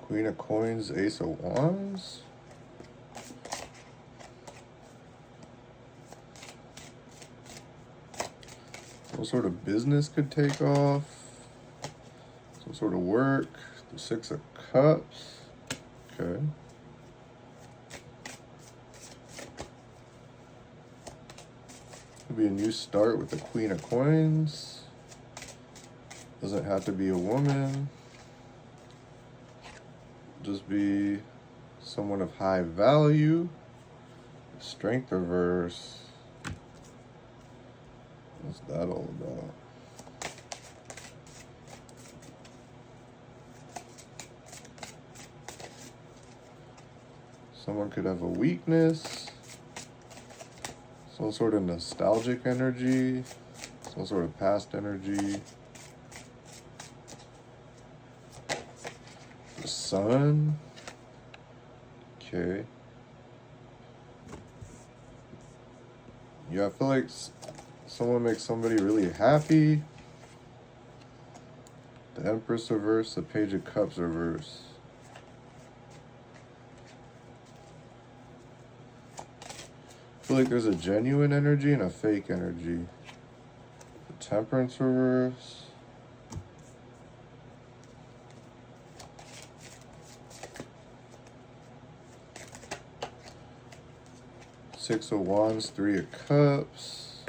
Queen of Coins, Ace of Wands. Some sort of business could take off. Some sort of work. The Six of Cups. Okay. Could be a new start with the Queen of Coins. Doesn't have to be a woman. Just be someone of high value. Strength reverse. What's that all about? Someone could have a weakness. Some sort of nostalgic energy. Some sort of past energy. The Sun. Okay. Yeah, I feel like someone makes somebody really happy. The Empress reverse, the Page of Cups reverse. I feel like there's a genuine energy and a fake energy. The Temperance reverse. Six of Wands, Three of Cups.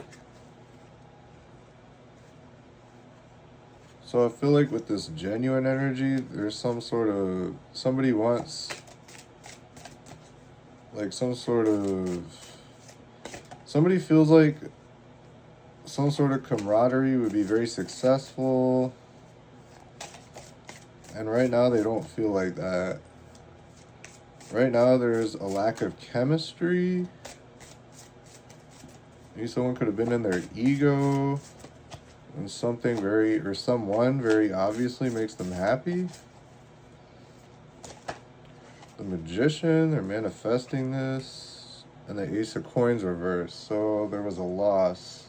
So I feel like with this genuine energy, there's some sort of, somebody wants, like some sort of, somebody feels like some sort of camaraderie would be very successful. And right now they don't feel like that. Right now there's a lack of chemistry. Maybe someone could have been in their ego. And something very, or someone very obviously makes them happy. The Magician, they're manifesting this. And the Ace of Coins reverse. So there was a loss.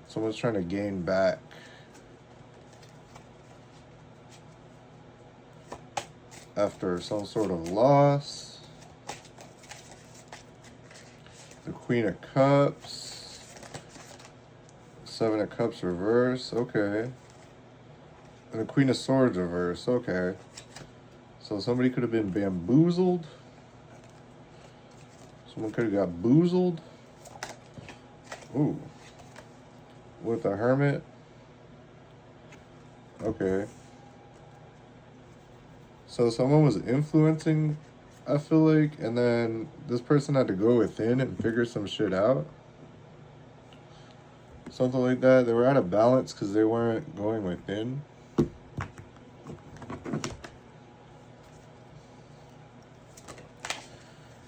Someone's trying to gain back. After some sort of loss. The Queen of Cups. Seven of Cups reverse, okay. And the Queen of Swords reverse, okay. So somebody could have been bamboozled. Someone could have got boozled. Ooh. With a Hermit. Okay. So someone was influencing, I feel like, and then this person had to go within and figure some shit out. Something like that. They were out of balance because they weren't going within.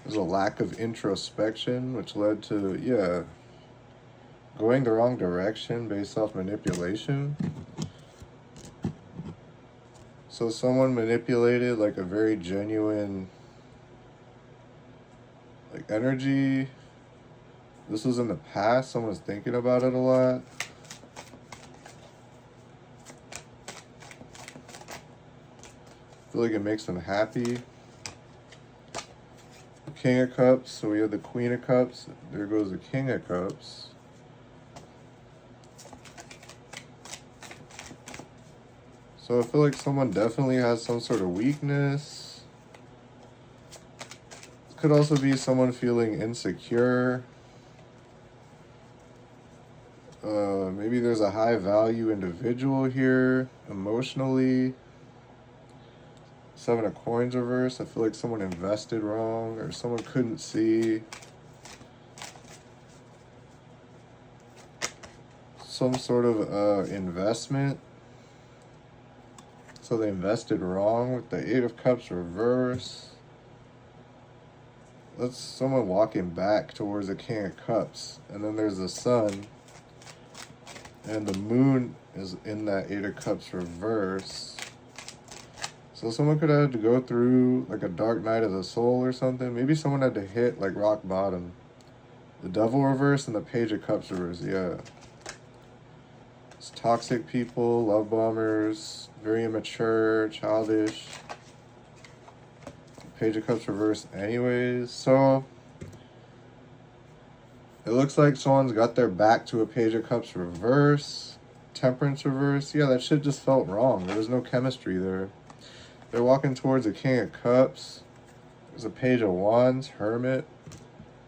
There's a lack of introspection, which led to, yeah, going the wrong direction based off manipulation. So someone manipulated like a very genuine like energy. This was in the past. Someone's thinking about it a lot. I feel like it makes them happy. King of Cups. So we have the Queen of Cups. There goes the King of Cups. So I feel like someone definitely has some sort of weakness. It could also be someone feeling insecure. Maybe there's a high value individual here emotionally. Seven of Coins reverse. I feel like someone invested wrong or someone couldn't see some sort of investment. So they invested wrong with the Eight of Cups reverse. That's someone walking back towards the King of Cups. And then there's the Sun. And the Moon is in that Eight of Cups reverse. So someone could have had to go through like a dark night of the soul or something. Maybe someone had to hit like rock bottom. The Devil reverse and the Page of Cups reverse, yeah. It's toxic people, love bombers, very immature, childish. Page of Cups reverse anyways. So it looks like someone's got their back to a Page of Cups reverse. Temperance reverse. Yeah, that shit just felt wrong. There was no chemistry there. They're walking towards a King of Cups. There's a Page of Wands, Hermit.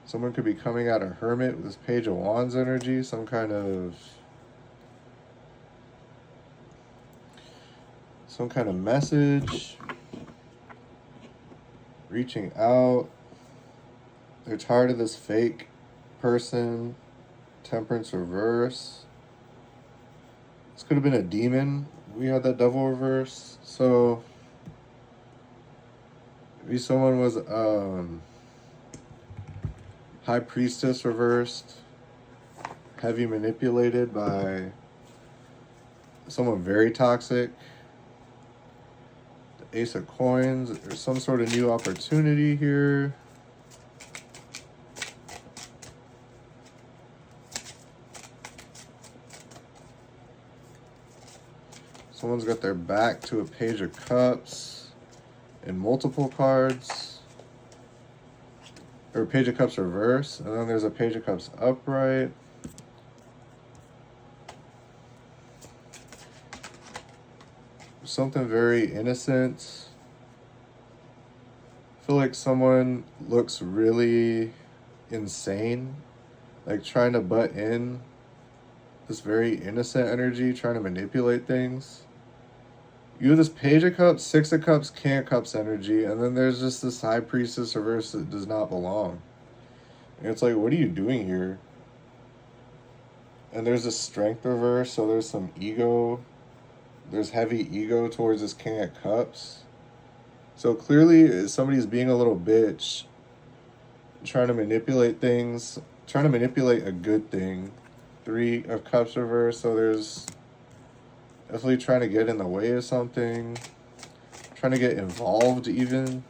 Someone could be coming out of Hermit with this Page of Wands energy. Some kind of message. Reaching out. They're tired of this fake person. Temperance reverse. This could have been a demon. We had that Devil reverse. So maybe someone was High Priestess reversed. Heavy manipulated by someone very toxic. The Ace of Coins. There's some sort of new opportunity here. Someone's got their back to a Page of Cups and multiple cards. Or Page of Cups reverse. And then there's a Page of Cups upright. Something very innocent. I feel like someone looks really insane. Like trying to butt in. This very innocent energy, trying to manipulate things. You have this Page of Cups, Six of Cups, King of Cups energy, and then there's just this High Priestess reverse that does not belong. And it's like, what are you doing here? And there's this Strength reverse, so there's some ego. There's heavy ego towards this King of Cups. So clearly somebody's being a little bitch, trying to manipulate things, trying to manipulate a good thing. Three of Cups reverse, so there's definitely trying to get in the way of something, trying to get involved even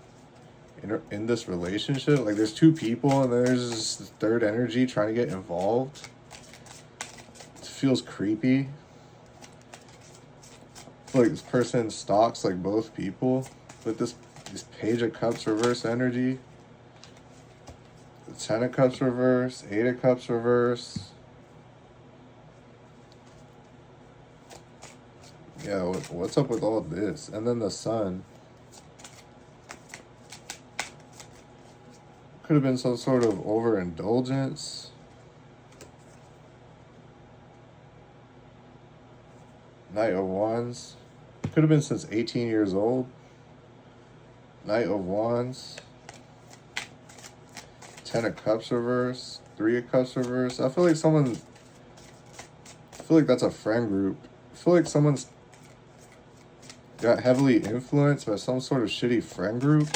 in this relationship. Like there's two people and there's this third energy trying to get involved. It feels creepy. I feel like this person stalks like both people with this Page of Cups reverse energy. The Ten of Cups reverse, Eight of Cups reverse. Yeah, what's up with all this? And then the Sun. Could have been some sort of overindulgence. Knight of Wands. Could have been since 18 years old. Knight of Wands. Ten of Cups reverse. Three of Cups reverse. I feel like that's a friend group. I feel like someone's got heavily influenced by some sort of shitty friend group.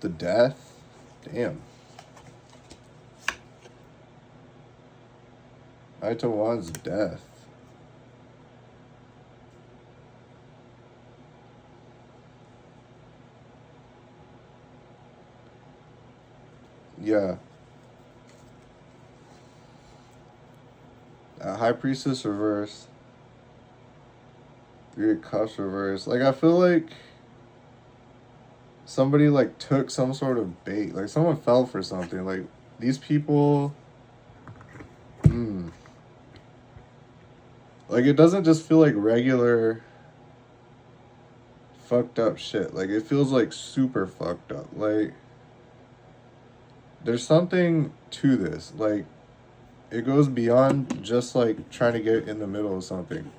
The Death. Damn. Knight of Wands, Death. Yeah. High Priestess reverse. Three of Cups reverse. Like, I feel like somebody, like, took some sort of bait. Like, someone fell for something. Like, these people... Like, it doesn't just feel like regular fucked up shit. Like, it feels, like, super fucked up. Like, there's something to this. Like, it goes beyond just, like, trying to get in the middle of something.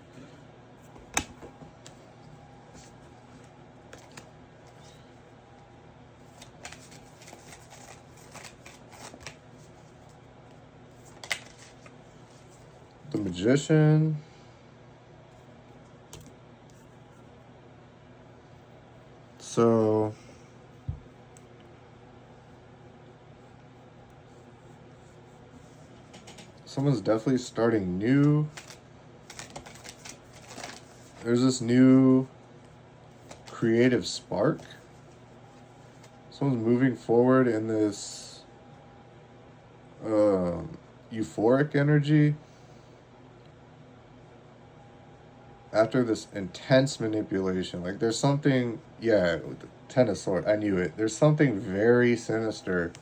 The Magician. So someone's definitely starting new. There's this new creative spark. Someone's moving forward in this euphoric energy. after this intense manipulation, like there's something, yeah, with the Ten of Swords, I knew it. There's something very sinister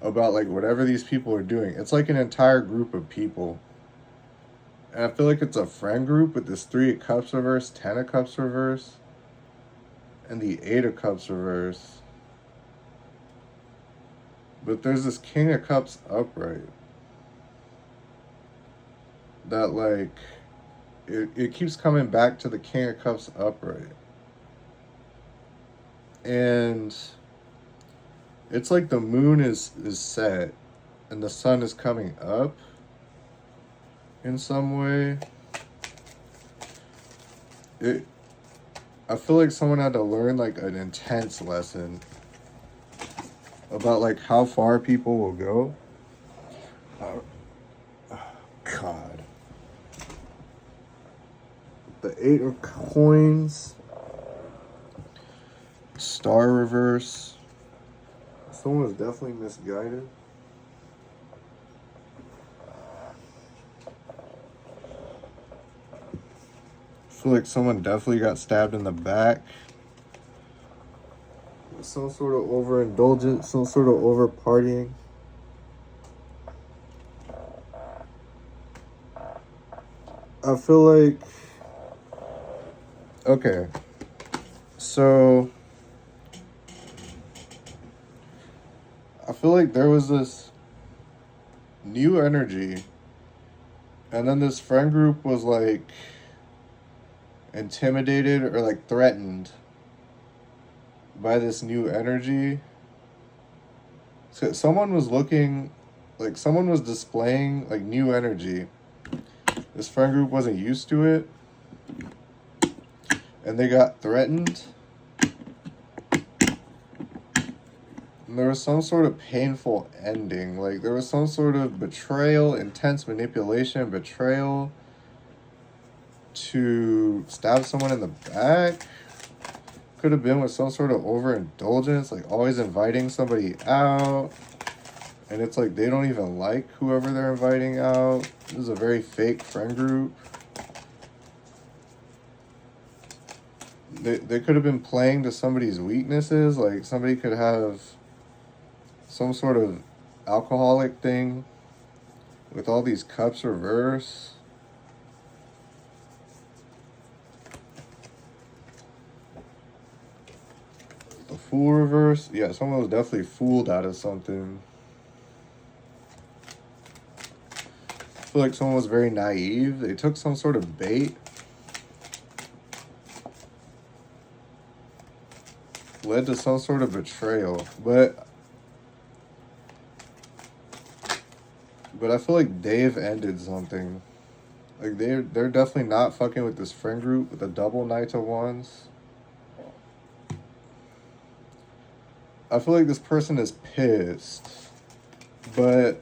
about like whatever these people are doing. It's like an entire group of people. And I feel like it's a friend group with this Three of Cups reverse, Ten of Cups reverse, and the Eight of Cups reverse. But there's this King of Cups upright. That like it keeps coming back to the King of Cups upright. And it's like the moon is set and the sun is coming up in some way. I feel like someone had to learn like an intense lesson about like how far people will go. Oh, God. The Eight of Coins. Star reverse. Someone was definitely misguided. I feel like someone definitely got stabbed in the back. Some sort of overindulgence, some sort of over partying. I feel like, okay, so I feel like there was this new energy, and then this friend group was like intimidated or like threatened by this new energy. So someone was looking, like someone was displaying like new energy. This friend group wasn't used to it, and they got threatened. And there was some sort of painful ending. Like there was some sort of betrayal, intense manipulation, betrayal to stab someone in the back. Could have been with some sort of overindulgence, like always inviting somebody out. And it's like they don't even like whoever they're inviting out. This is a very fake friend group. They could have been playing to somebody's weaknesses. Like somebody could have some sort of alcoholic thing with all these cups reverse. The Fool reverse. Yeah, someone was definitely fooled out of something. I feel like someone was very naive. They took some sort of bait. Led to some sort of betrayal. But I feel like they've ended something. Like they're definitely not fucking with this friend group with the double Knight of Wands. I feel like this person is pissed. But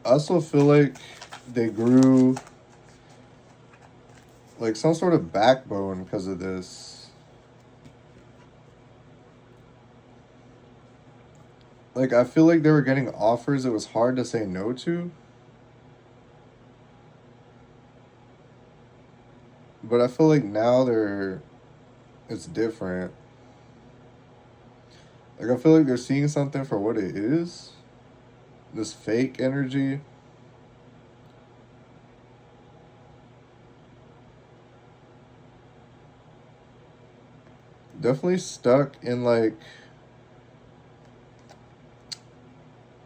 I also feel like they grew like some sort of backbone because of this. Like I feel like they were getting offers it was hard to say no to. But I feel like now it's different. Like I feel like they're seeing something for what it is. This fake energy. Definitely stuck in like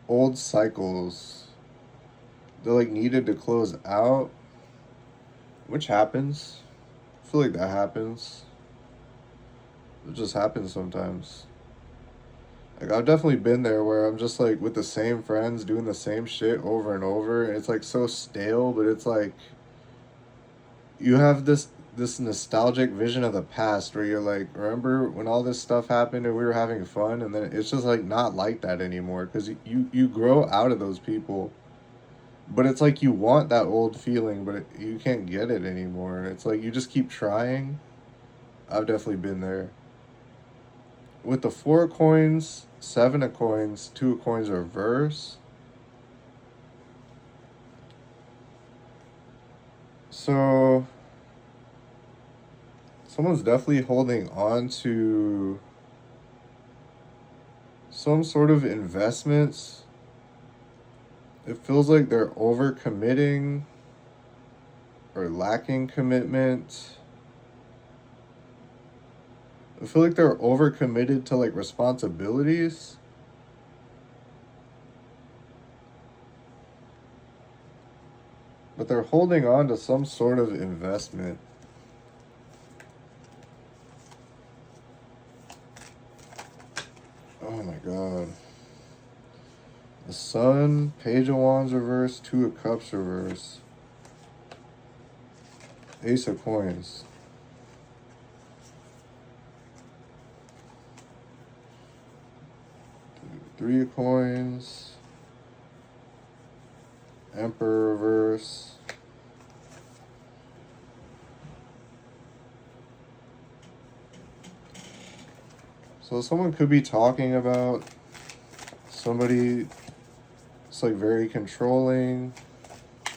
old cycles that like needed to close out, which happens. I feel like that happens. It just happens sometimes. Like I've definitely been there where I'm just like with the same friends doing the same shit over and over, and it's like so stale, but it's like you have this nostalgic vision of the past where you're like, remember when all this stuff happened and we were having fun, and then it's just like not like that anymore because you grow out of those people. But it's like you want that old feeling, but you can't get it anymore. It's like you just keep trying. I've definitely been there. With the Four of Coins, Seven of Coins, Two of Coins reverse. So someone's definitely holding on to some sort of investments. It feels like they're overcommitting or lacking commitment. I feel like they're overcommitted to like responsibilities. But they're holding on to some sort of investment. Oh my god. The Sun, Page of Wands reverse, Two of Cups reverse, Ace of Coins. Three of Coins, Emperor reverse. So someone could be talking about somebody that's like very controlling. I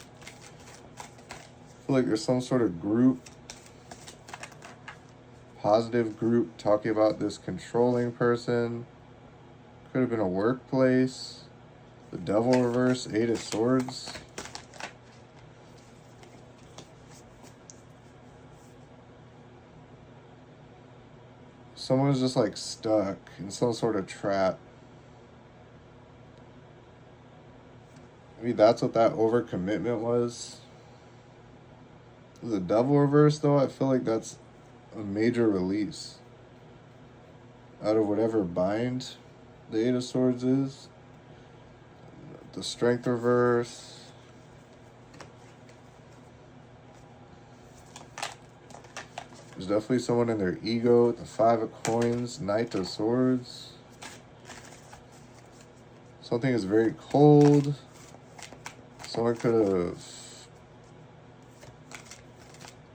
feel like there's some sort of group, positive group, talking about this controlling person. Could have been a workplace. The Devil reverse, Eight of Swords. Someone's just like stuck in some sort of trap. Maybe that's what that overcommitment was. The Devil reverse, though, I feel like that's a major release out of whatever bind the Eight of Swords is. The Strength reverse. There's definitely someone in their ego. The Five of Coins, Knight of Swords. Something is very cold. Someone could have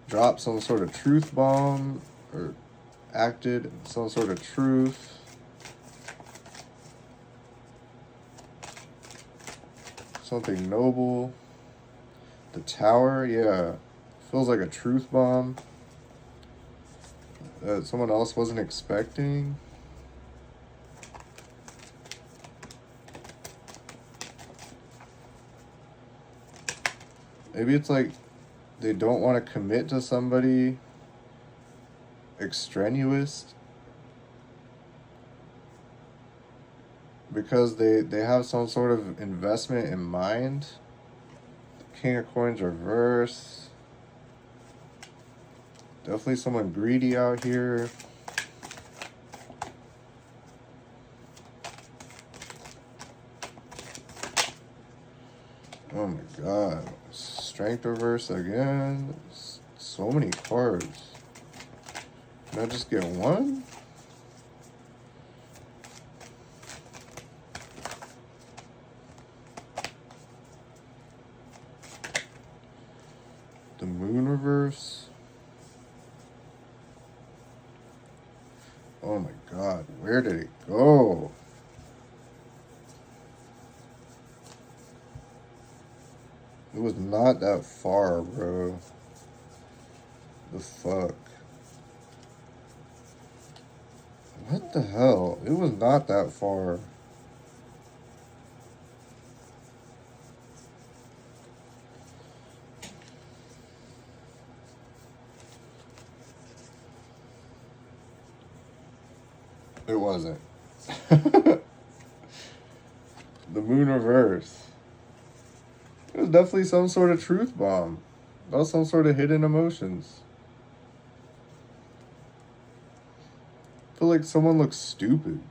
dropped some sort of truth bomb or acted in some sort of truth. Something noble. The Tower, yeah. Feels like a truth bomb that someone else wasn't expecting. Maybe it's like they don't want to commit to somebody extraneous because they have some sort of investment in mind. The King of Coins reverse. Definitely someone greedy out here. Oh my god. Strength reverse again. So many cards. Can I just get one? The Moon reverse. Oh my god, where did it go? It was not that far, bro. The fuck? What the hell? It was not that far. It wasn't. The Moon reverse. It was definitely some sort of truth bomb. That was some sort of hidden emotions. I feel like someone looks stupid.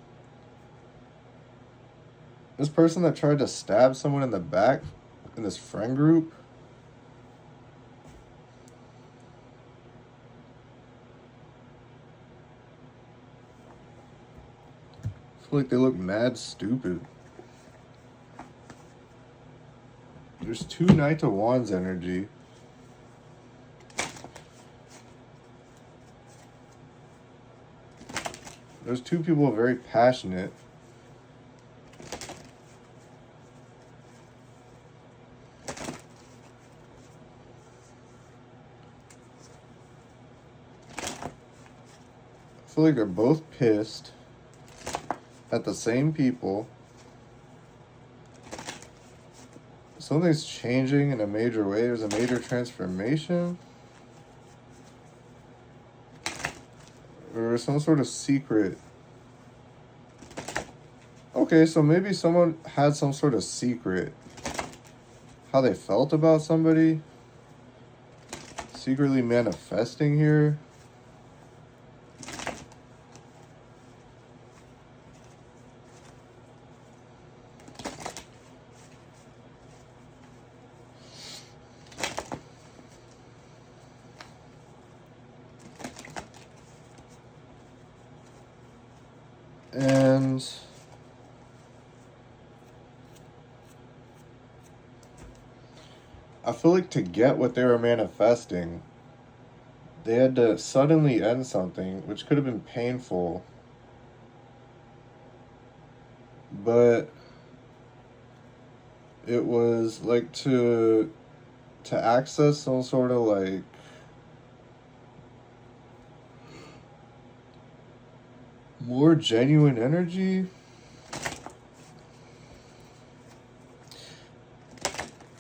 This person that tried to stab someone in the back in this friend group. I feel like they look mad stupid. There's two Knight of Wands energy. There's two people very passionate. feel like they're both pissed at the same people. Something's changing in a major way. There's a major transformation. Or some sort of secret. Okay, so maybe someone had some sort of secret. How they felt about somebody. Secretly manifesting here. And I feel like to get what they were manifesting, they had to suddenly end something, which could have been painful. But it was like to access some sort of like more genuine energy.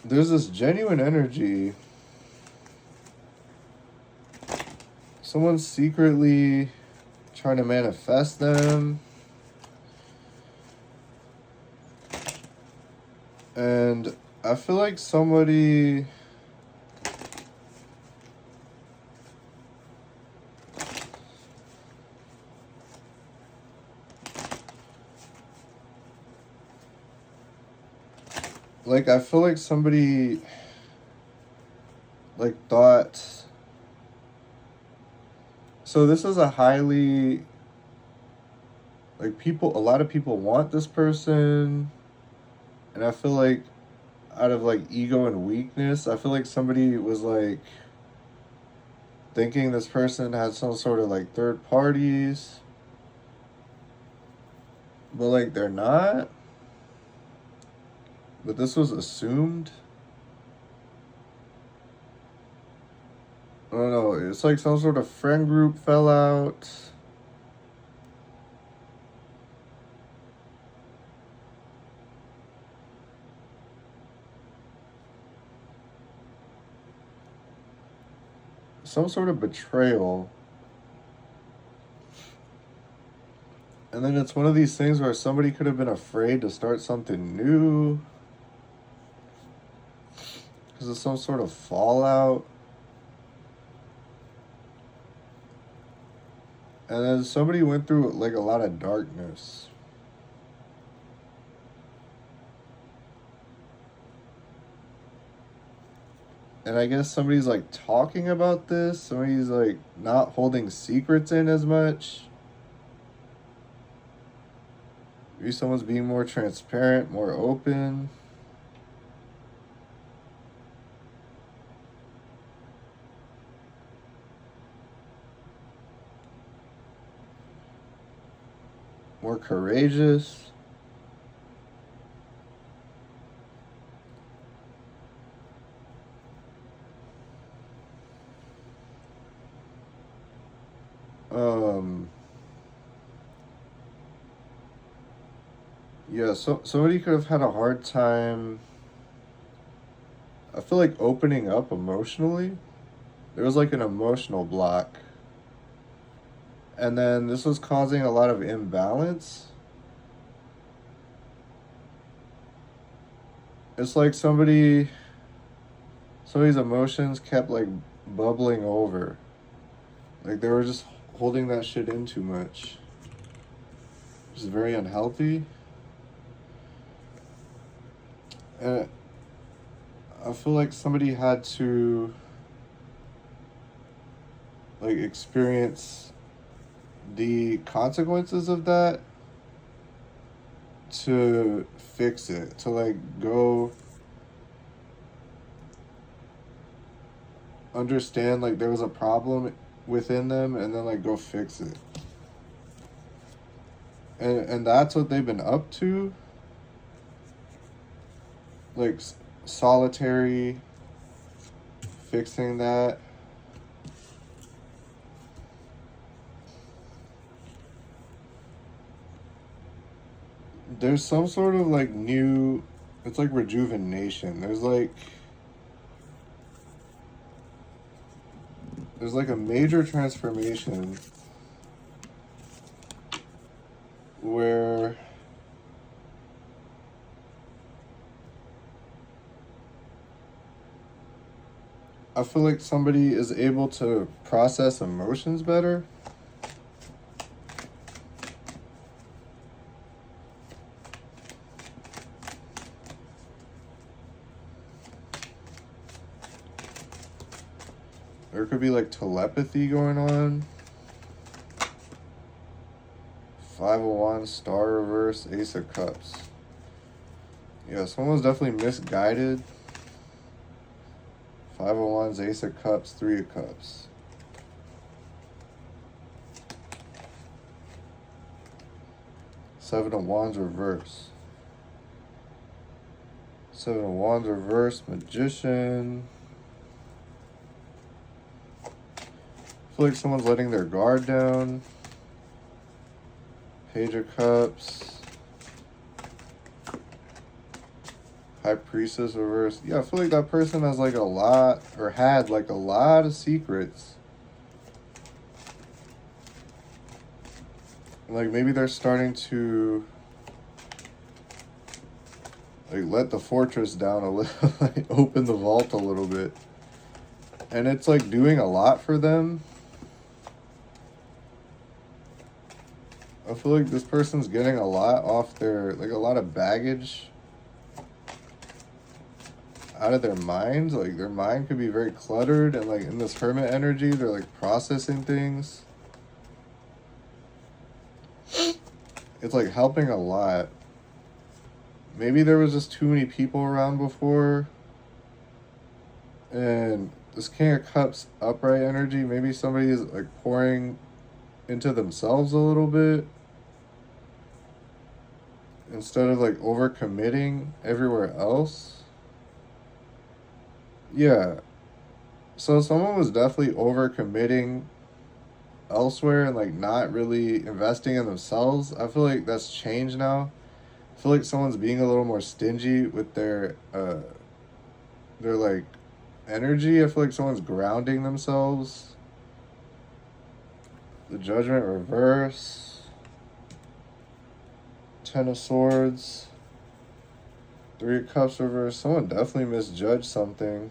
There's this genuine energy. Someone's secretly trying to manifest them. And I feel like somebody I feel like somebody thought, so this is a highly, a lot of people want this person, and I feel like out of ego and weakness, I feel like somebody was thinking this person had some sort of third parties, but they're not. But this was assumed. I don't know. It's some sort of friend group fell out. Some sort of betrayal. And then it's one of these things where somebody could have been afraid to start something new. Because of some sort of fallout. And then somebody went through a lot of darkness. And I guess somebody's talking about this. Somebody's not holding secrets in as much. Maybe someone's being more transparent, more open. More courageous. Yeah, so somebody could have had a hard time, I feel opening up emotionally. There was an emotional block. And then this was causing a lot of imbalance. It's somebody's emotions kept bubbling over. They were just holding that shit in too much. Which is very unhealthy. And I feel like somebody had to experience the consequences of that to fix it, to go understand there was a problem within them, and then go fix it. And that's what they've been up to. Solitary, fixing that. there's some sort of like new, it's like rejuvenation. There's like a major transformation where I feel like somebody is able to process emotions better. There could be like telepathy going on. Five of Wands, Star reverse, Ace of Cups. Yeah, someone's definitely misguided. Five of Wands, Ace of Cups, Three of Cups. Seven of Wands reverse. Seven of Wands reverse, Magician. I feel like someone's letting their guard down. Page of Cups. High Priestess reverse. Yeah, I feel like that person has like a lot, or had like a lot of secrets. Like maybe they're starting to like let the fortress down a little, like open the vault a little bit. And it's like doing a lot for them. I feel like this person's getting a lot off their, like a lot of baggage out of their minds. Like their mind could be very cluttered, and like in this hermit energy, they're like processing things. It's like helping a lot. Maybe there was just too many people around before. And this King of Cups upright energy, maybe somebody is like pouring into themselves a little bit instead of like overcommitting everywhere else. Yeah. So someone was definitely overcommitting elsewhere and like not really investing in themselves. I feel like that's changed now. I feel like someone's being a little more stingy with their like energy. I feel like someone's grounding themselves. The Judgment reverse. Ten of Swords. Three of Cups reverse. Someone definitely misjudged something.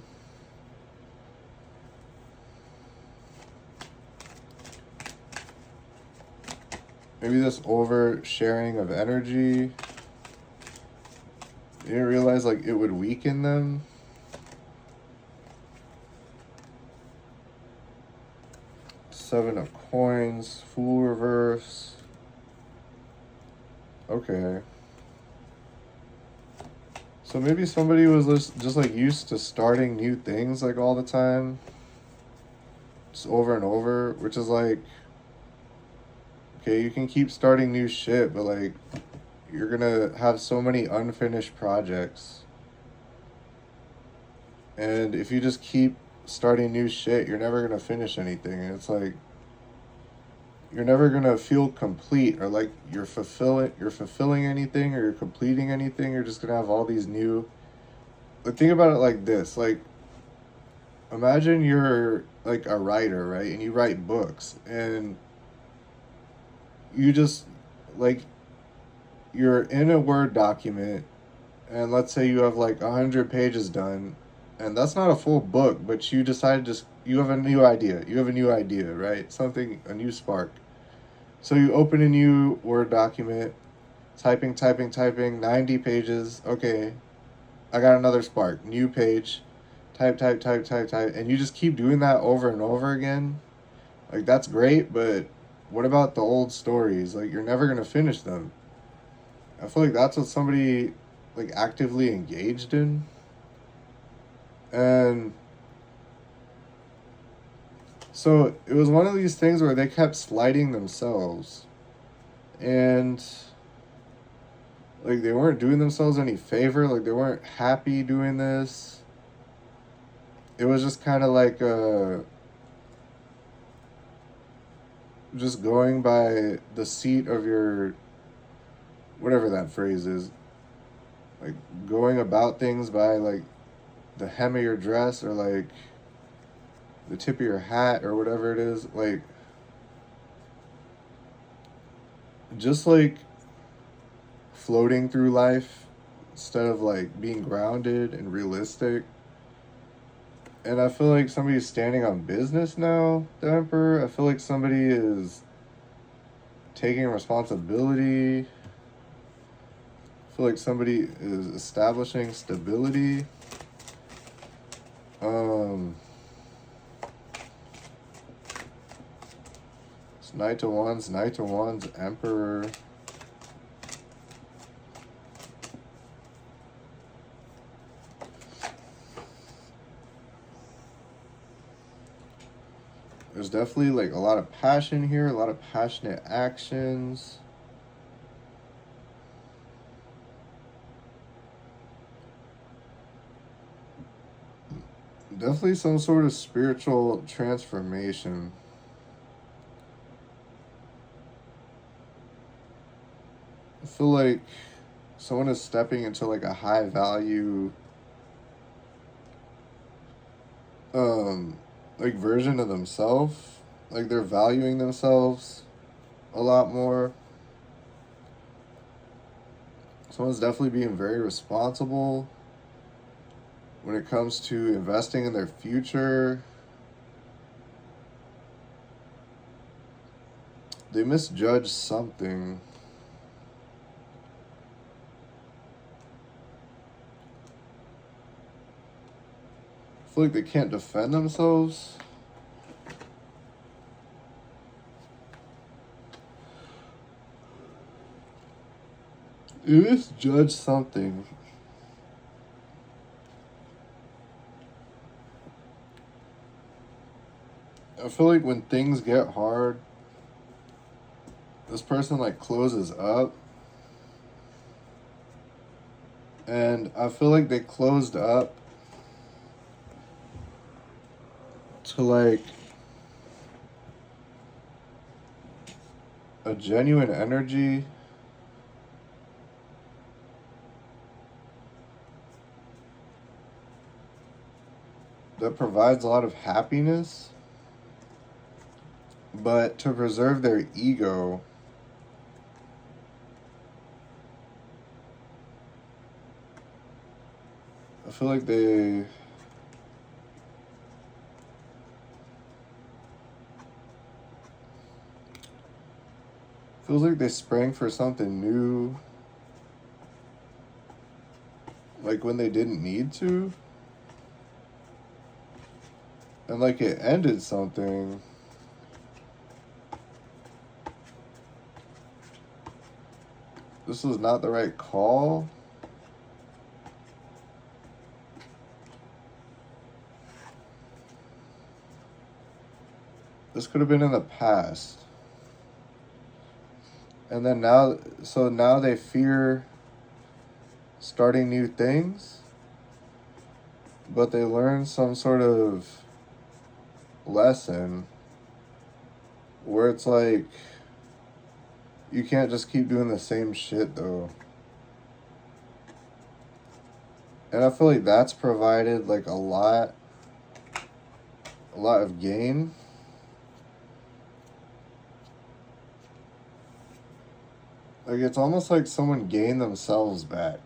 Maybe this oversharing of energy. You didn't realize like it would weaken them. Seven of Coins. Fool reverse. Okay. So maybe somebody was just like used to starting new things like all the time. Just over and over, which is like, okay, you can keep starting new shit, but like you're gonna have so many unfinished projects. And if you just keep starting new shit, you're never gonna finish anything. And it's like you're never gonna feel complete, or like you're fulfilling anything, or you're completing anything. You're just gonna have all these new, like think about it like this. Like imagine you're like a writer, right? And you write books, and you just like you're in a Word document, and let's say you have like 100 pages done, and that's not a full book, but you decide just you have a new idea. You have a new idea, right? Something, a new spark. So you open a new Word document, typing, 90 pages. Okay, I got another spark. New page. Type, and you just keep doing that over and over again. Like that's great, but what about the old stories? Like you're never gonna finish them. I feel like that's what somebody like actively engaged in. And so it was one of these things where they kept slighting themselves. And like they weren't doing themselves any favor, like they weren't happy doing this. It was just kind of like just going by the seat of your whatever that phrase is, like going about things by like the hem of your dress or like the tip of your hat or whatever it is, like just like floating through life instead of like being grounded and realistic. And I feel like somebody's standing on business now, the Emperor. I feel like somebody is taking responsibility. I feel like somebody is establishing stability. It's Knight to Wands, Emperor. There's definitely like a lot of passion here, a lot of passionate actions. Definitely some sort of spiritual transformation. I feel like someone is stepping into like a high value like version of themselves. Like they're valuing themselves a lot more. Someone's definitely being very responsible when it comes to investing in their future. They misjudge something. I feel like they can't defend themselves. They misjudge something. I feel like when things get hard, this person like closes up. And I feel like they closed up to like a genuine energy that provides a lot of happiness, but to preserve their ego, I feel like they feels like they sprang for something new, like when they didn't need to, and like it ended something. This was not the right call. This could have been in the past. And then now, so now they fear starting new things, but they learn some sort of lesson where it's like, you can't just keep doing the same shit though. And I feel like that's provided like a lot of gain. Like it's almost like someone gained themselves back.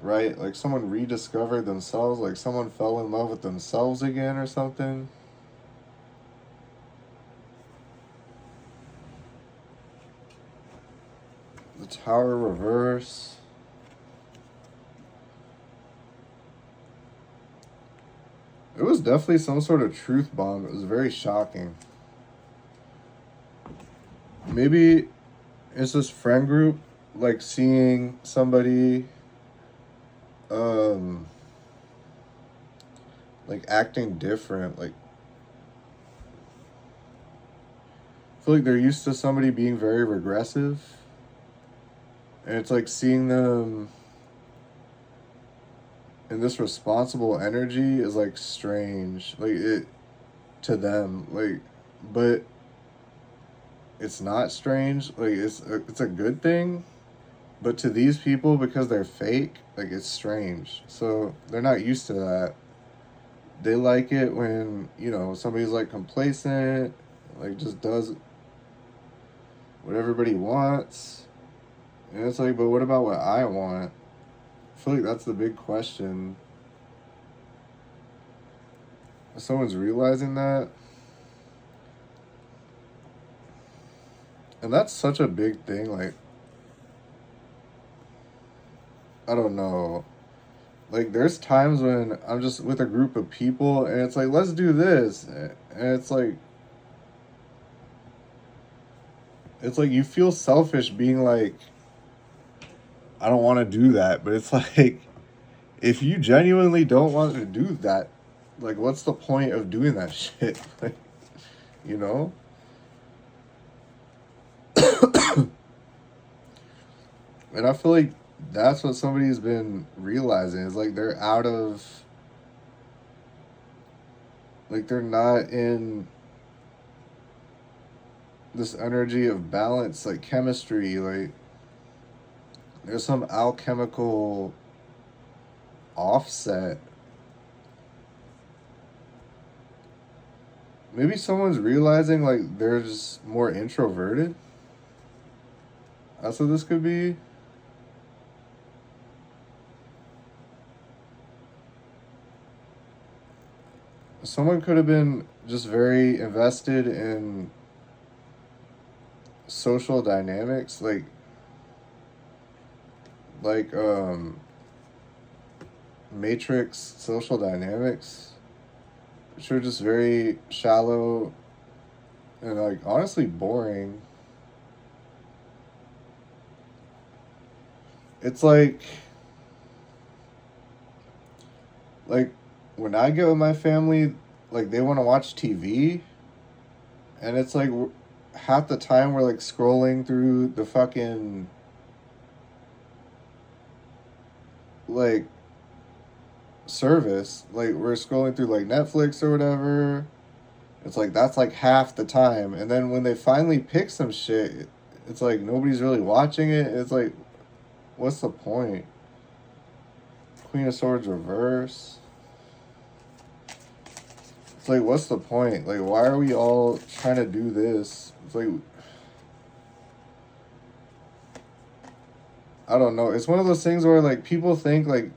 Right? Like someone rediscovered themselves, like someone fell in love with themselves again or something. The Tower reverse. It was definitely some sort of truth bomb. It was very shocking. Maybe it's this friend group, like seeing somebody like acting different. Like I feel like they're used to somebody being very regressive. And it's like seeing them in this responsible energy is like strange. Like it to them. Like but it's not strange. Like it's a good thing. But to these people, because they're fake, like, it's strange. So they're not used to that. They like it when, somebody's like complacent, like just does what everybody wants. And it's like, but what about what I want? I feel like that's the big question. If someone's realizing that. And that's such a big thing. Like, I don't know. Like, there's times when I'm just with a group of people and it's like, let's do this. And it's like you feel selfish being like, I don't want to do that. But it's like, if you genuinely don't want to do that, like, what's the point of doing that shit? Like, you know? And I feel like that's what somebody's been realizing is like they're out of, like, they're not in this energy of balance, like chemistry. Like, there's some alchemical offset. Maybe someone's realizing like they're just more introverted. That's what this could be. Someone could have been just very invested in social dynamics, like matrix social dynamics, which are just very shallow and, like, honestly boring. It's like when I get with my family, like, they want to watch TV, and it's like half the time we're like scrolling through the fucking, like, service. Like, we're scrolling through like Netflix or whatever. It's like that's like half the time, and then when they finally pick some shit, it's like nobody's really watching it. It's like, what's the point? Queen of Swords reverse. It's like, what's the point? Like, why are we all trying to do this? It's like, I don't know. It's one of those things where, like, people think, like,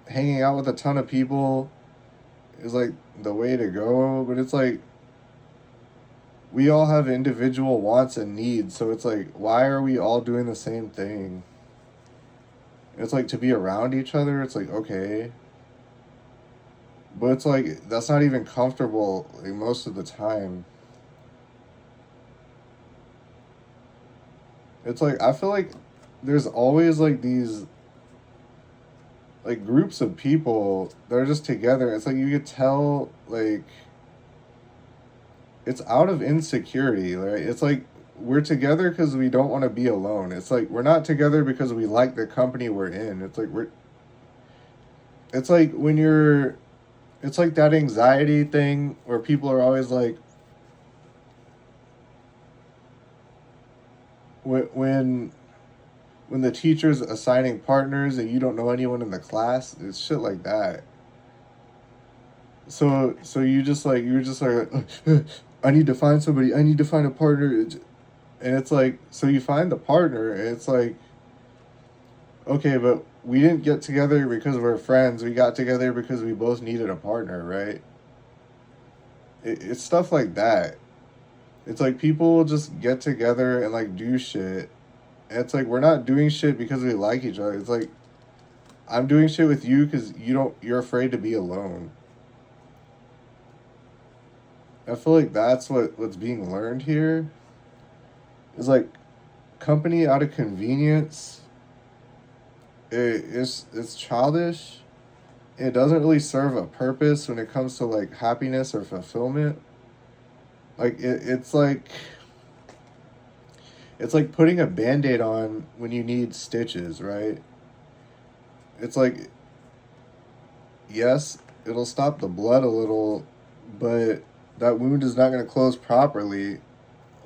hanging out with a ton of people is, like, the way to go. But it's like, we all have individual wants and needs. So it's like, why are we all doing the same thing? It's like, to be around each other, it's like, okay. But it's like, that's not even comfortable, like, most of the time. It's like, I feel like there's always, like, these, like, groups of people that are just together. It's like, you could tell, like, it's out of insecurity, right? It's like, we're together because we don't want to be alone. It's like, we're not together because we like the company we're in. It's like when you're, it's like that anxiety thing where people are always like, when when the teacher's assigning partners and you don't know anyone in the class, it's shit like that. So you're just like, I need to find somebody, I need to find a partner, and it's like, so you find the partner, and it's like, okay, but we didn't get together because we're friends. We got together because we both needed a partner, right? It's stuff like that. It's like people just get together and, like, do shit. And it's like, we're not doing shit because we like each other. It's like, I'm doing shit with you because you're afraid to be alone. I feel like that's what's being learned here. Is like, company out of convenience. It's childish. It doesn't really serve a purpose when it comes to, like, happiness or fulfillment. Like, it's like putting a band-aid on when you need stitches, right? It's like, yes, it'll stop the blood a little, but that wound is not going to close properly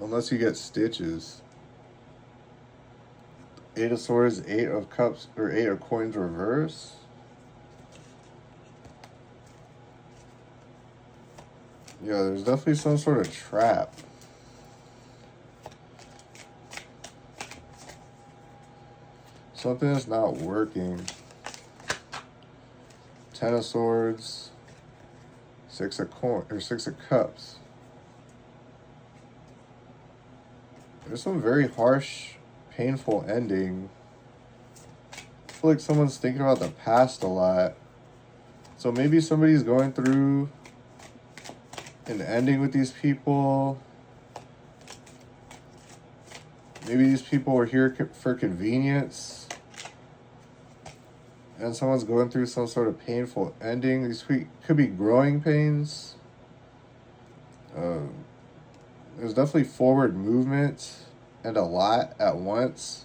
unless you get stitches. Eight of Swords, Eight of Cups, or Eight of Coins reverse. Yeah, there's definitely some sort of trap. Something that's not working. Ten of Swords, Six of Cups. There's some very harsh, painful ending. I feel like someone's thinking about the past a lot. So maybe somebody's going through an ending with these people. Maybe these people were here for convenience. And someone's going through some sort of painful ending. These could be growing pains. There's definitely forward movement and a lot at once.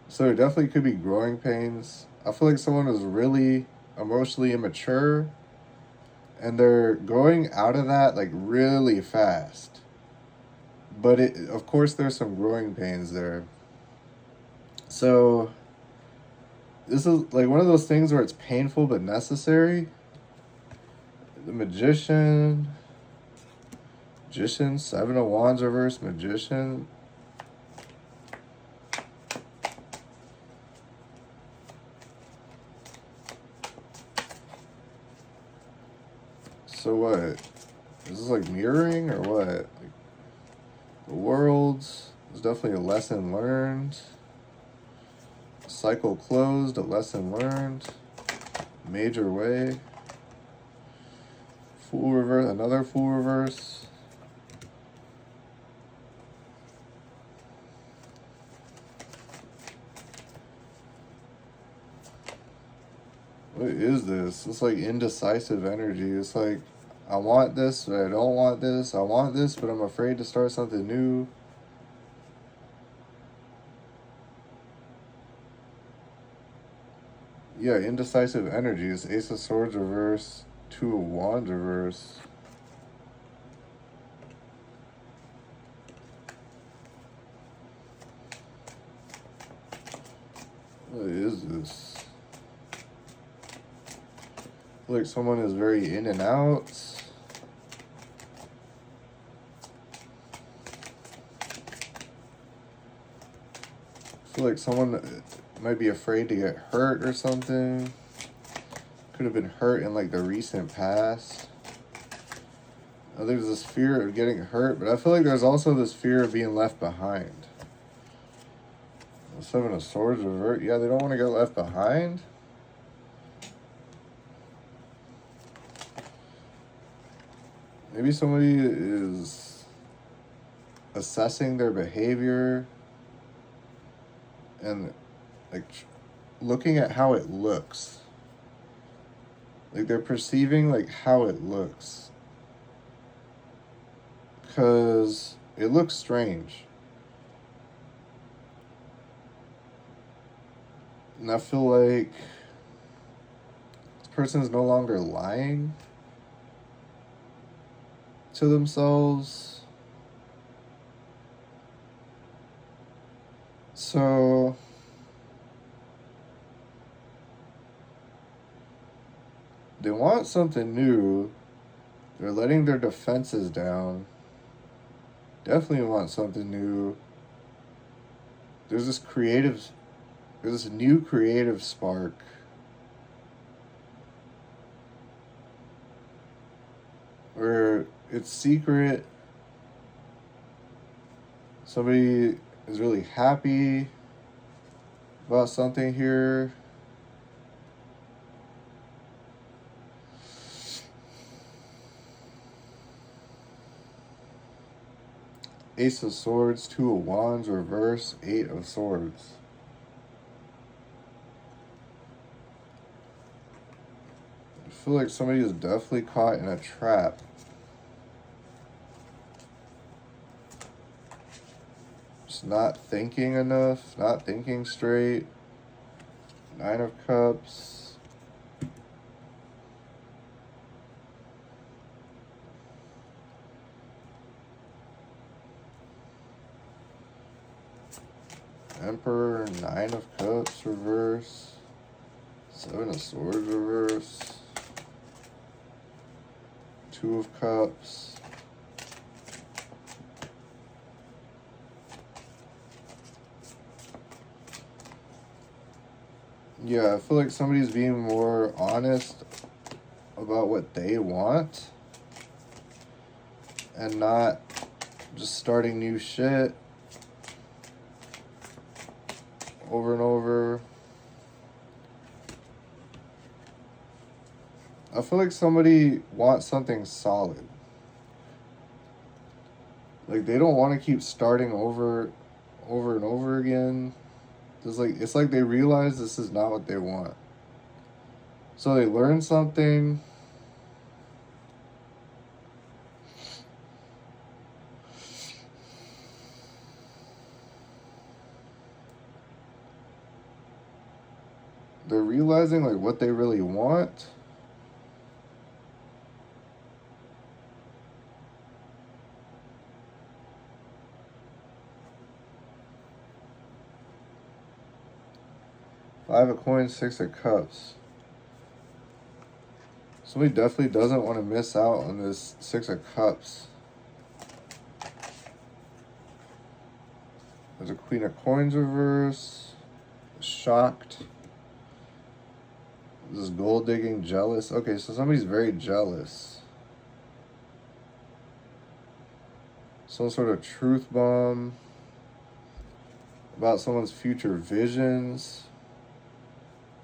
So there definitely could be growing pains. I feel like someone is really emotionally immature and they're going out of that like really fast. But of course there's some growing pains there. So this is like one of those things where it's painful but necessary. The Magician, Seven of Wands reverse, Magician. So what? Is this like mirroring or what? Like, the Worlds, there's definitely a lesson learned. Cycle closed, a lesson learned. Major way. Fool reverse, another Fool reverse. What is this? It's like indecisive energy. It's like, I want this, but I don't want this. I want this, but I'm afraid to start something new. Yeah, indecisive energy. It's Ace of Swords reverse, Two of Wands reverse. What is this? I feel like someone is very in and out. I feel like someone might be afraid to get hurt or something. Could have been hurt in like the recent past. There's this fear of getting hurt, but I feel like there's also this fear of being left behind. Seven of Swords revert. Yeah, they don't want to get left behind. Maybe somebody is assessing their behavior and like looking at how it looks. Like they're perceiving like how it looks. Because it looks strange. And I feel like this person is no longer lying to themselves. So they want something new. They're letting their defenses down. Definitely want something new. There's this new creative spark. Where it's secret. Somebody is really happy about something here. Ace of Swords, Two of Wands, reverse, Eight of Swords. I feel like somebody is definitely caught in a trap. Just not thinking enough, not thinking straight. Nine of Cups. Emperor, Nine of Cups, reverse. Seven of Swords, reverse. Two of Cups. Yeah, I feel like somebody's being more honest about what they want and not just starting new shit over and over. I feel like somebody wants something solid. Like they don't want to keep starting over and over again. It's like they realize this is not what they want. So they learn something. They're realizing like what they really want. Five of Coins, Six of Cups. Somebody definitely doesn't want to miss out on this Six of Cups. There's a Queen of Coins reverse. Shocked. This is gold digging, jealous. Okay, so somebody's very jealous. Some sort of truth bomb about someone's future visions.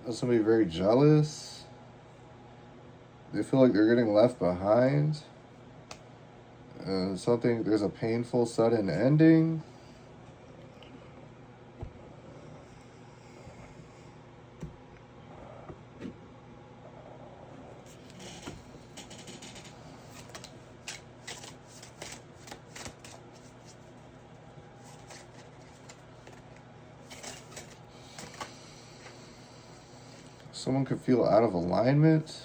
Somebody very jealous. They feel like they're getting left behind. There's a painful sudden ending. Someone could feel out of alignment.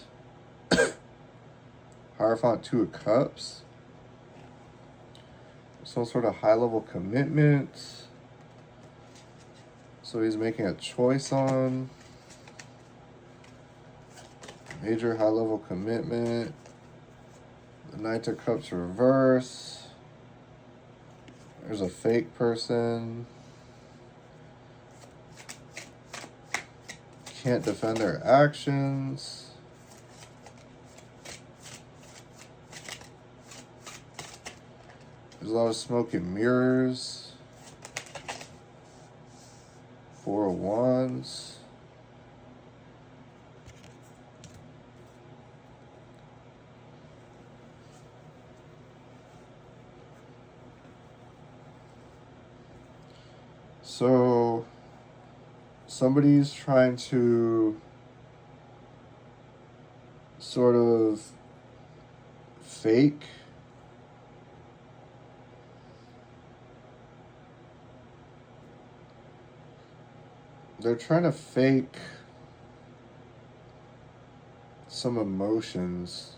Hierophant, Two of Cups. Some sort of high-level commitment. So he's making a choice on. Major high-level commitment. The Knight of Cups reverse. There's a fake person. Can't defend their actions. There's a lot of smoke and mirrors. Four of Wands. So somebody's trying to sort of fake some emotions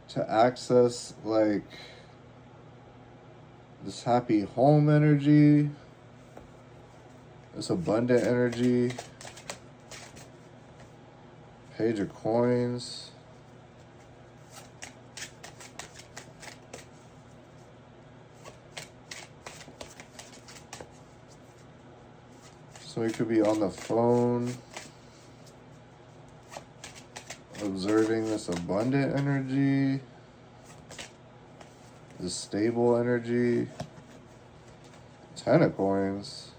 to access like this happy home energy, this abundant energy. Page of Coins. So we could be on the phone, observing this abundant energy, this stable energy. 10 of Coins.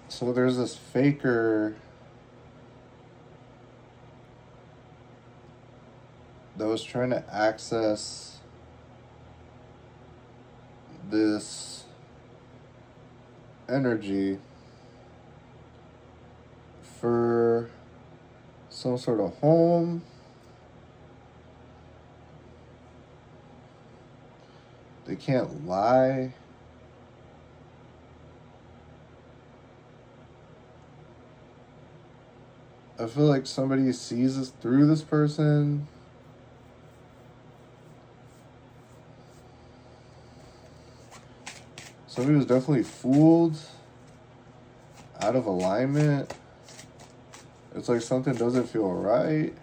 So there's this faker that was trying to access this energy for some sort of home. They can't lie. I feel like somebody sees us through this person. Somebody was definitely fooled, out of alignment. It's like something doesn't feel right.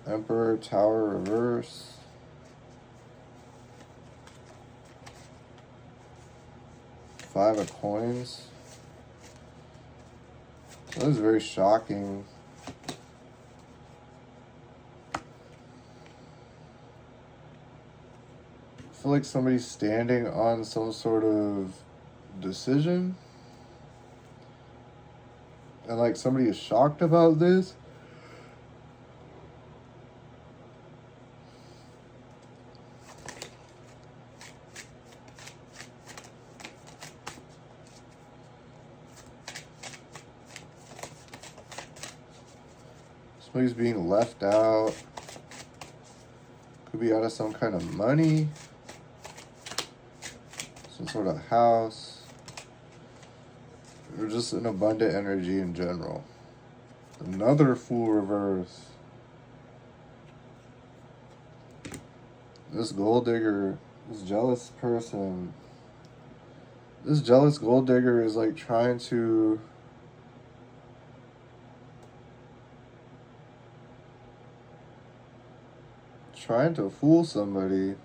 Emperor, Tower, reverse. Five of coins. That was very shocking. I feel like somebody's standing on some sort of decision. And like somebody is shocked about this. Somebody's being left out. Could be out of some kind of money. Some sort of house. Or just an abundant energy in general. Another Fool reverse. This gold digger, this jealous person. This jealous gold digger is like trying to fool somebody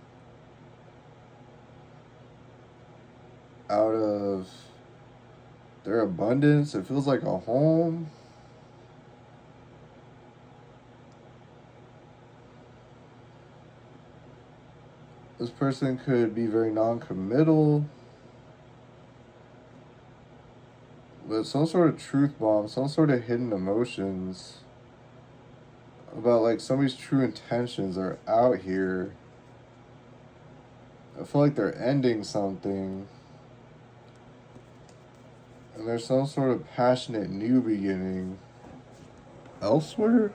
out of their abundance. It feels like a home. This person could be very non-committal. But some sort of truth bomb, some sort of hidden emotions about like somebody's true intentions are out here. I feel like they're ending something. And there's some sort of passionate new beginning elsewhere.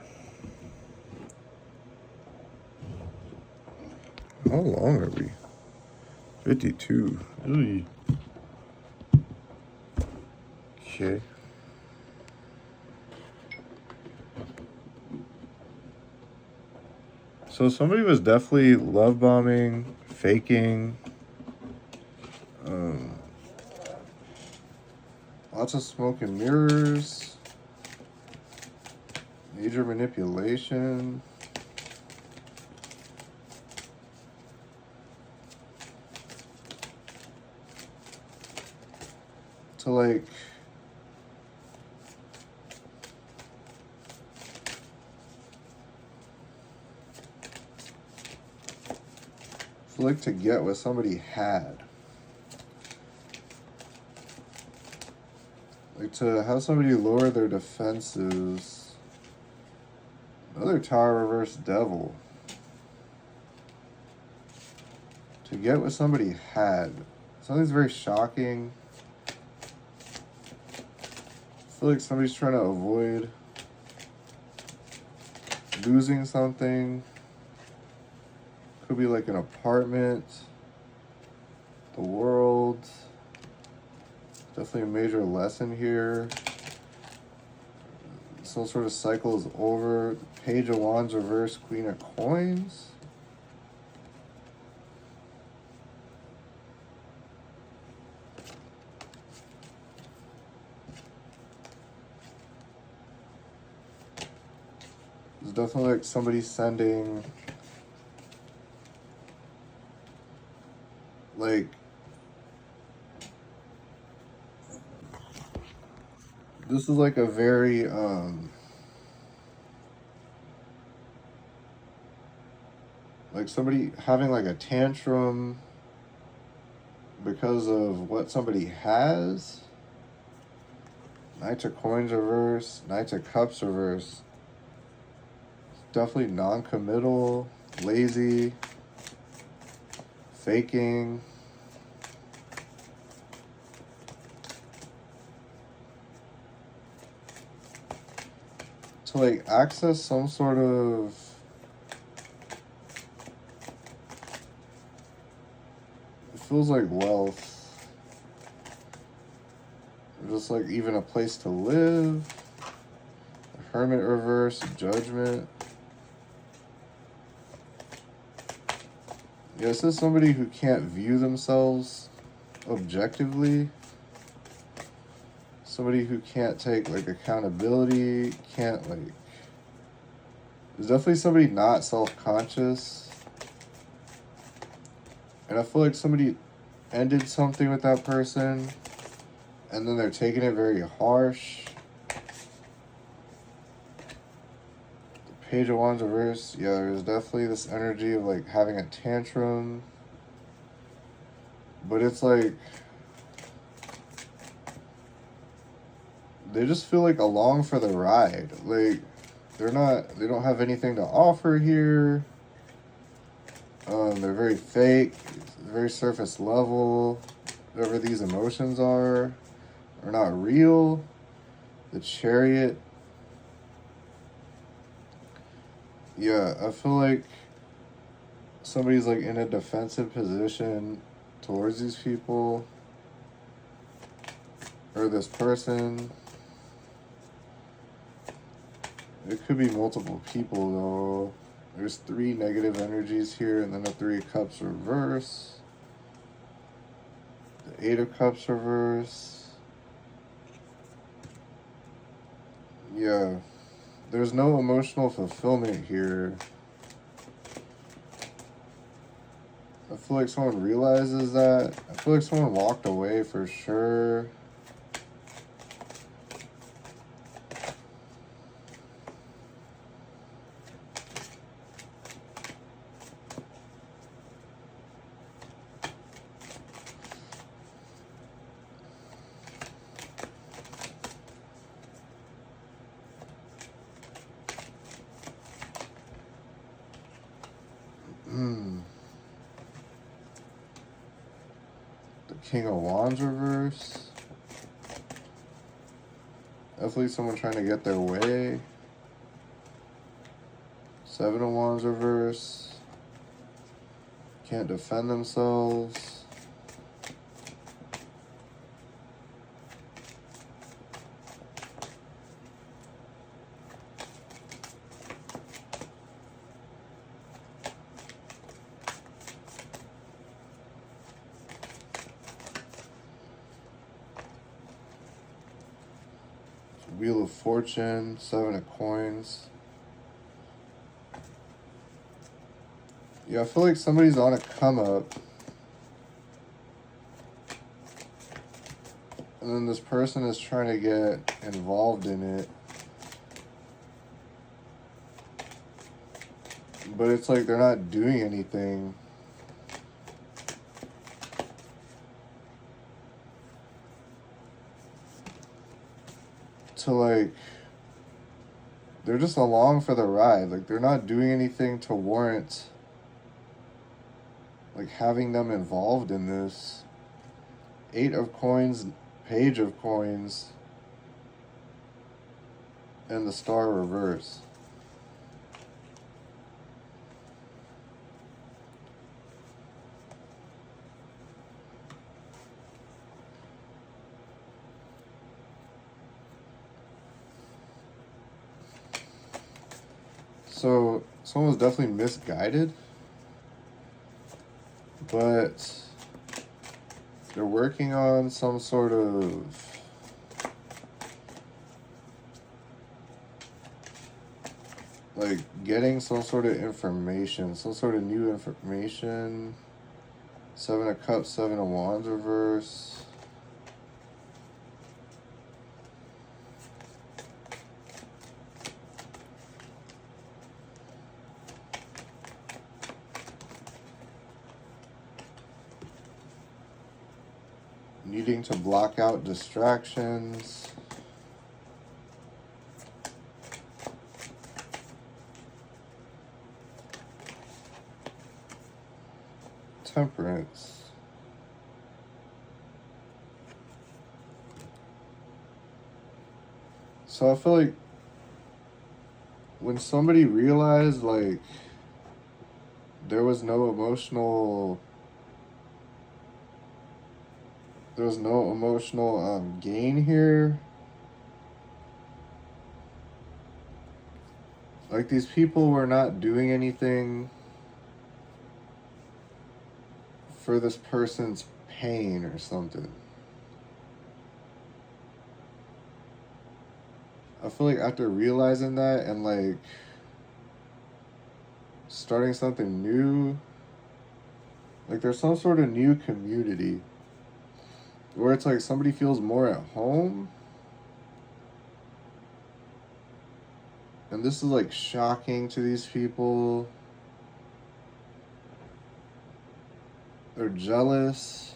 How long are we? 52. Ooh. Okay. So somebody was definitely love bombing, faking, lots of smoke and mirrors, major manipulation. To like to get what somebody had. Like to have somebody lower their defenses. Another Tower reverse devil. To get what somebody had. Something's very shocking. I feel like somebody's trying to avoid losing something. Could be like an apartment, the world. Definitely a major lesson here. Some sort of cycle is over. Page of Wands reverse, Queen of Coins. It's definitely like somebody sending like this is like a very like somebody having like a tantrum because of what somebody has. Knight of Coins reverse, Knight of Cups reverse. Definitely non-committal, lazy, faking. To like access some sort of It feels like wealth. Or just like even a place to live. A Hermit reverse, Judgment. Yeah, this is somebody who can't view themselves objectively. Somebody who can't take like accountability, can't like. There's definitely somebody not self-conscious. And I feel like somebody ended something with that person and then they're taking it very harsh. Page of Wands reverse. Yeah, there's definitely this energy of like having a tantrum. But it's like they just feel like along for the ride. Like they don't have anything to offer here. They're very fake, very surface level. Whatever these emotions are not real. The Chariot. Yeah, I feel like somebody's like in a defensive position towards these people or this person. It could be multiple people though. There's 3 negative energies here and then a 3 of Cups reverse. The 8 of Cups reverse. Yeah. There's no emotional fulfillment here. I feel like someone realizes that. I feel like someone walked away for sure. The King of Wands reverse. Definitely someone trying to get their way. 7 of Wands reverse. Can't defend themselves. Wheel of Fortune, 7 of Coins. Yeah, I feel like somebody's on a come up. And then this person is trying to get involved in it. But it's like they're not doing anything. To like, they're just along for the ride. Like they're not doing anything to warrant like having them involved in this. 8 of Coins, Page of Coins, and the Star reverse. So someone was definitely misguided, but they're working on some sort of like getting some sort of information, some sort of new information. 7 of Cups, 7 of Wands reverse. Needing to block out distractions. Temperance. So I feel like when somebody realized like there was no emotional there's no emotional gain here. Like, these people were not doing anything for this person's pain or something. I feel like after realizing that and like starting something new, like there's some sort of new community where it's like somebody feels more at home. And this is like shocking to these people. They're jealous.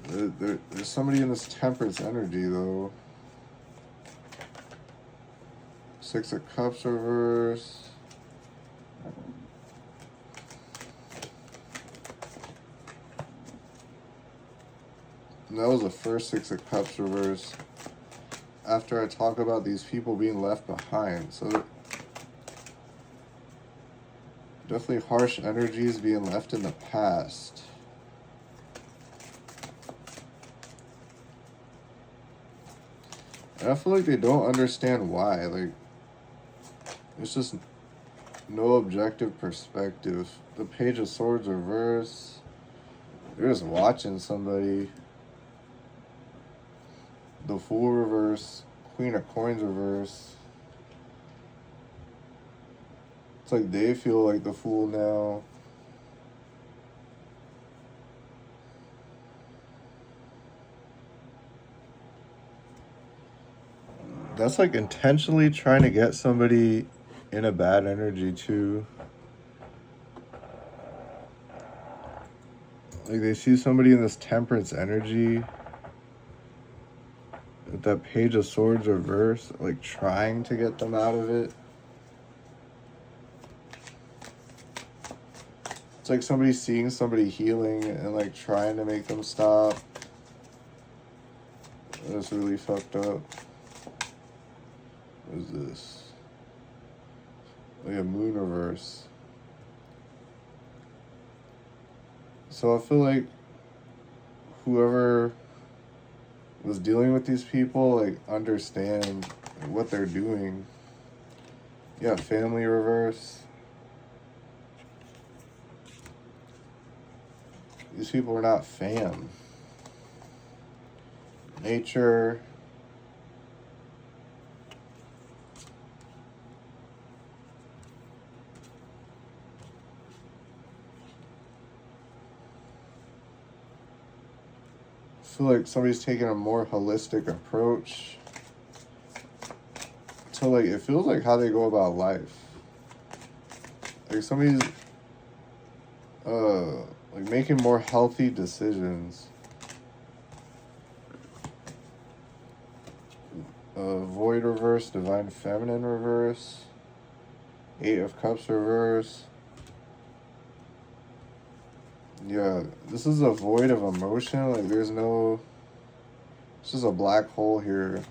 There's somebody in this temperance energy though. Six of Cups reverse. And that was the first Six of Cups reverse. After I talk about these people being left behind. So definitely harsh energies being left in the past. And I feel like they don't understand why. Like, it's just no objective perspective. The Page of Swords reverse. They're just watching somebody. The Fool reverse. Queen of Coins reverse. It's like they feel like the fool now. That's like intentionally trying to get somebody in a bad energy too. Like they see somebody in this temperance energy with that Page of Swords reverse, like trying to get them out of it. It's like somebody seeing somebody healing and like trying to make them stop. That's really fucked up. What is this? Like a moon reverse. So I feel like whoever was dealing with these people like understand what they're doing. Yeah, family reverse. These people are not fam. Nature. I feel like somebody's taking a more holistic approach to like, it feels like how they go about life. Like somebody's like making more healthy decisions. Void reverse, Divine Feminine reverse, Eight of Cups reverse. Yeah, this is a void of emotion. Like there's no, it's just a black hole here.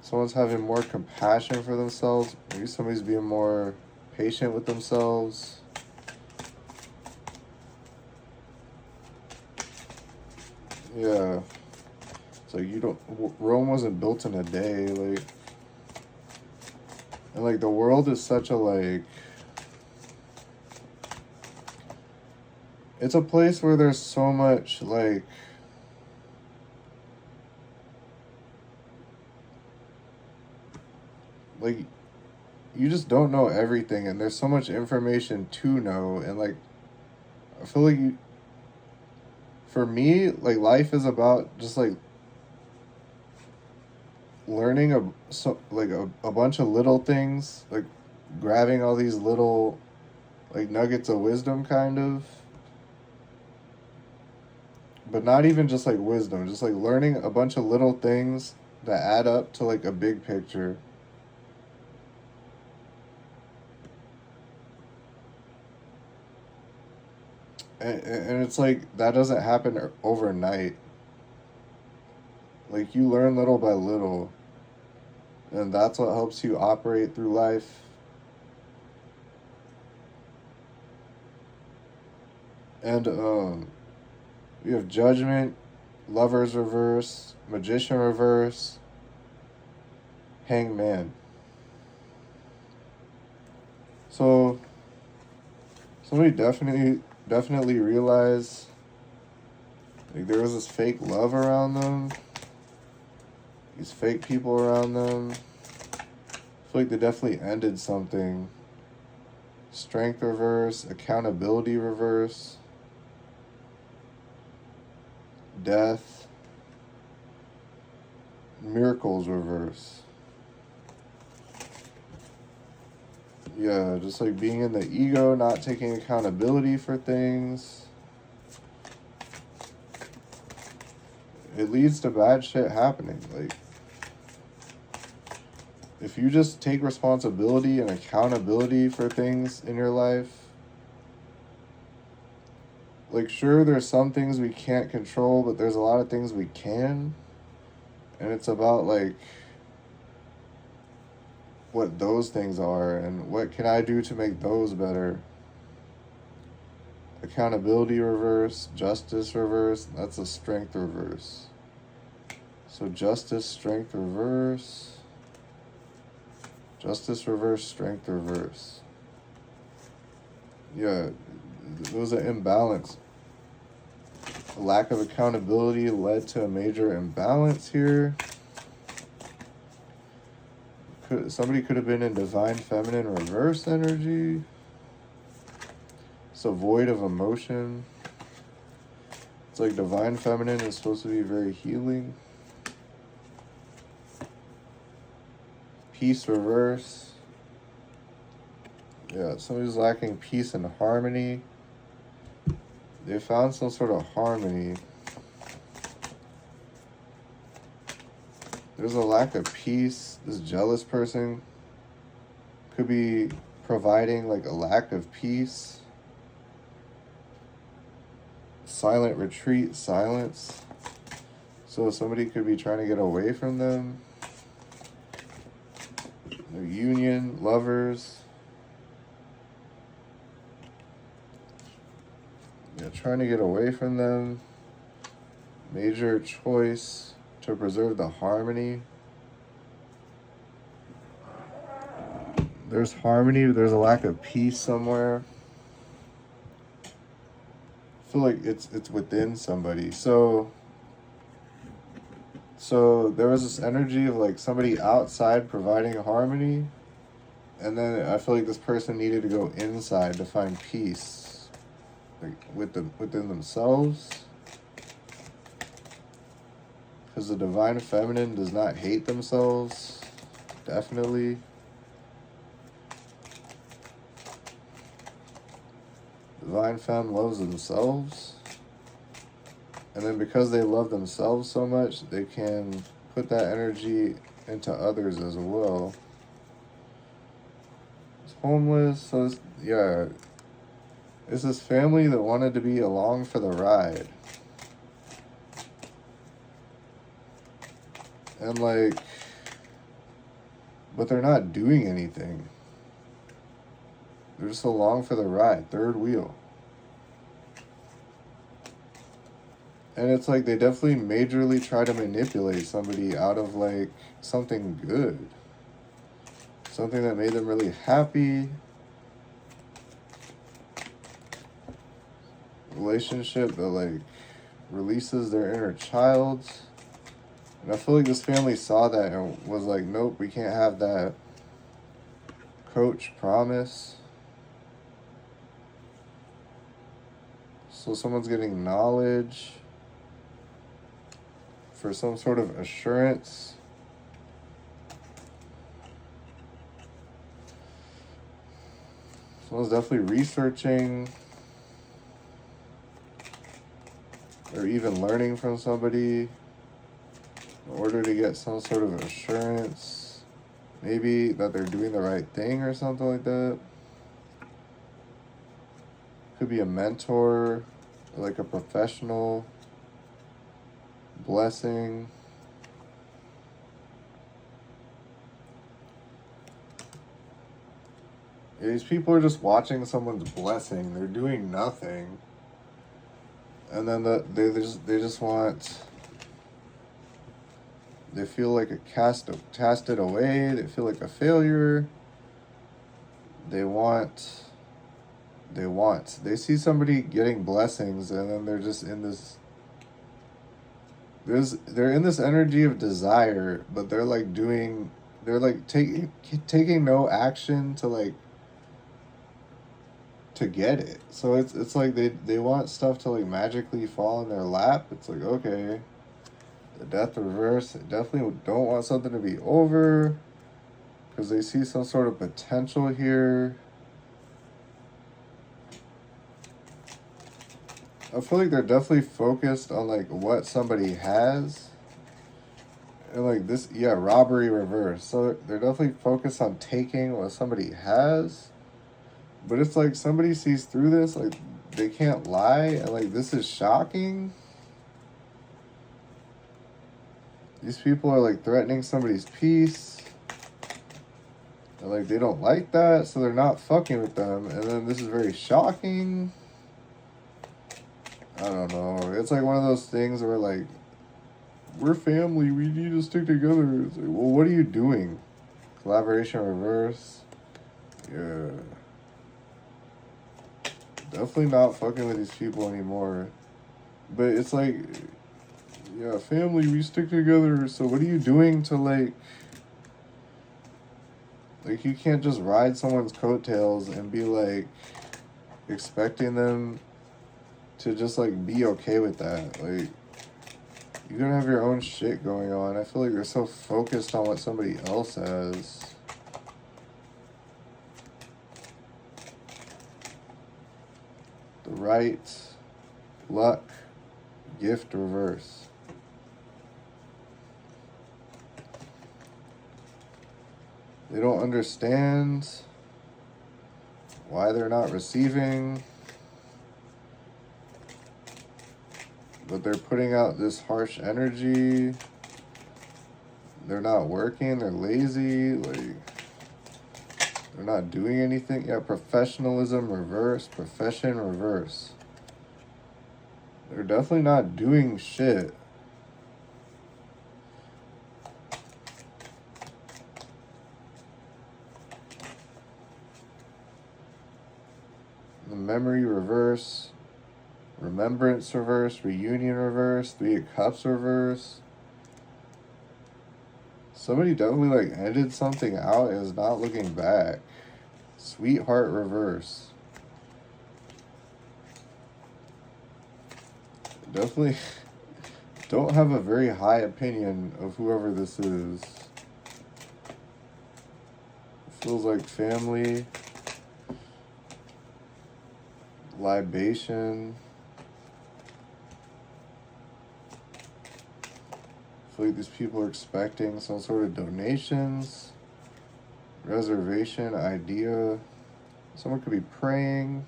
Someone's having more compassion for themselves. Maybe somebody's being more patient with themselves. Yeah. It's like Rome wasn't built in a day, like, and like the world is such a like, it's a place where there's so much like, you just don't know everything and there's so much information to know, and like, I feel like for me, like life is about just like learning a bunch of little things, like grabbing all these little like nuggets of wisdom kind of, but not even just like wisdom, just like learning a bunch of little things that add up to like a big picture. And it's like that doesn't happen overnight. Like you learn little by little, and that's what helps you operate through life. And We have Judgment, Lovers reverse, Magician reverse, Hangman. So somebody definitely realized like there was this fake love around them, these fake people around them. I feel like they definitely ended something. Strength reverse, accountability reverse, death, miracles reverse. Yeah, just like being in the ego, not taking accountability for things. It leads to bad shit happening. Like, if you just take responsibility and accountability for things in your life, like, sure, there's some things we can't control, but there's a lot of things we can. And it's about, like, what those things are and what can I do to make those better. Accountability reverse, justice reverse, that's a strength reverse. So justice, strength reverse, justice reverse, strength reverse. Yeah, it was an imbalance. A lack of accountability led to a major imbalance here. Somebody could have been in divine feminine reverse energy. It's a void of emotion. It's like divine feminine is supposed to be very healing. Peace reverse. Yeah, somebody's lacking peace and harmony. They found some sort of harmony. There's a lack of peace. This jealous person could be providing like a lack of peace. Silent retreat, silence. So somebody could be trying to get away from them. Their union, lovers. Yeah, trying to get away from them. Major choice to preserve the harmony. There's harmony, but there's a lack of peace somewhere. I feel like it's within somebody. So there was this energy of like somebody outside providing harmony, and then I feel like this person needed to go inside to find peace, like within themselves. Because the divine feminine does not hate themselves, definitely. Divine femme loves themselves. And then because they love themselves so much, they can put that energy into others as well. It's homeless, so it's this family that wanted to be along for the ride. And like, but they're not doing anything. They're just along for the ride, third wheel. And it's like they definitely majorly try to manipulate somebody out of like something good. Something that made them really happy. Relationship that like releases their inner child. And I feel like this family saw that and was like, nope, we can't have that. Coach, promise. So someone's getting knowledge for some sort of assurance. Someone's definitely researching or even learning from somebody in order to get some sort of assurance. Maybe that they're doing the right thing or something like that. Could be a mentor, or like a professional. Blessing. Yeah, these people are just watching someone's blessing. They're doing nothing. And then they just want, they feel like a casted away. They feel like a failure. They want. They see somebody getting blessings, and then they're just in this. They're in this energy of desire, but they're like doing. They're like taking no action to like to get it. So it's like they want stuff to like magically fall in their lap. It's like, okay, the death reverse. They definitely don't want something to be over because they see some sort of potential here. I feel like they're definitely focused on like what somebody has. And like this, yeah, robbery reverse. So they're definitely focused on taking what somebody has. But it's like somebody sees through this, like they can't lie, and like this is shocking. These people are like threatening somebody's peace. And like they don't like that, so they're not fucking with them. And then this is very shocking. I don't know. It's like one of those things where like we're family, we need to stick together. It's like, well, what are you doing? Collaboration reverse. Yeah. Definitely not fucking with these people anymore. But it's like, yeah, family, we stick together. So what are you doing to like you can't just ride someone's coattails and be like expecting them to just like be okay with that. Like you're gonna have your own shit going on. I feel like you're so focused on what somebody else has. The right, luck, gift reverse. They don't understand why they're not receiving. But they're putting out this harsh energy. They're not working. They're lazy. Like, they're not doing anything. Yeah, professionalism reverse. Profession reverse. They're definitely not doing shit. The memory reverse. Remembrance reverse, reunion reverse, Three of Cups reverse. Somebody definitely like ended something out and is not looking back. Sweetheart reverse. Definitely don't have a very high opinion of whoever this is. Feels like family. Libation. I feel like these people are expecting some sort of donations, reservation, idea. Someone could be praying.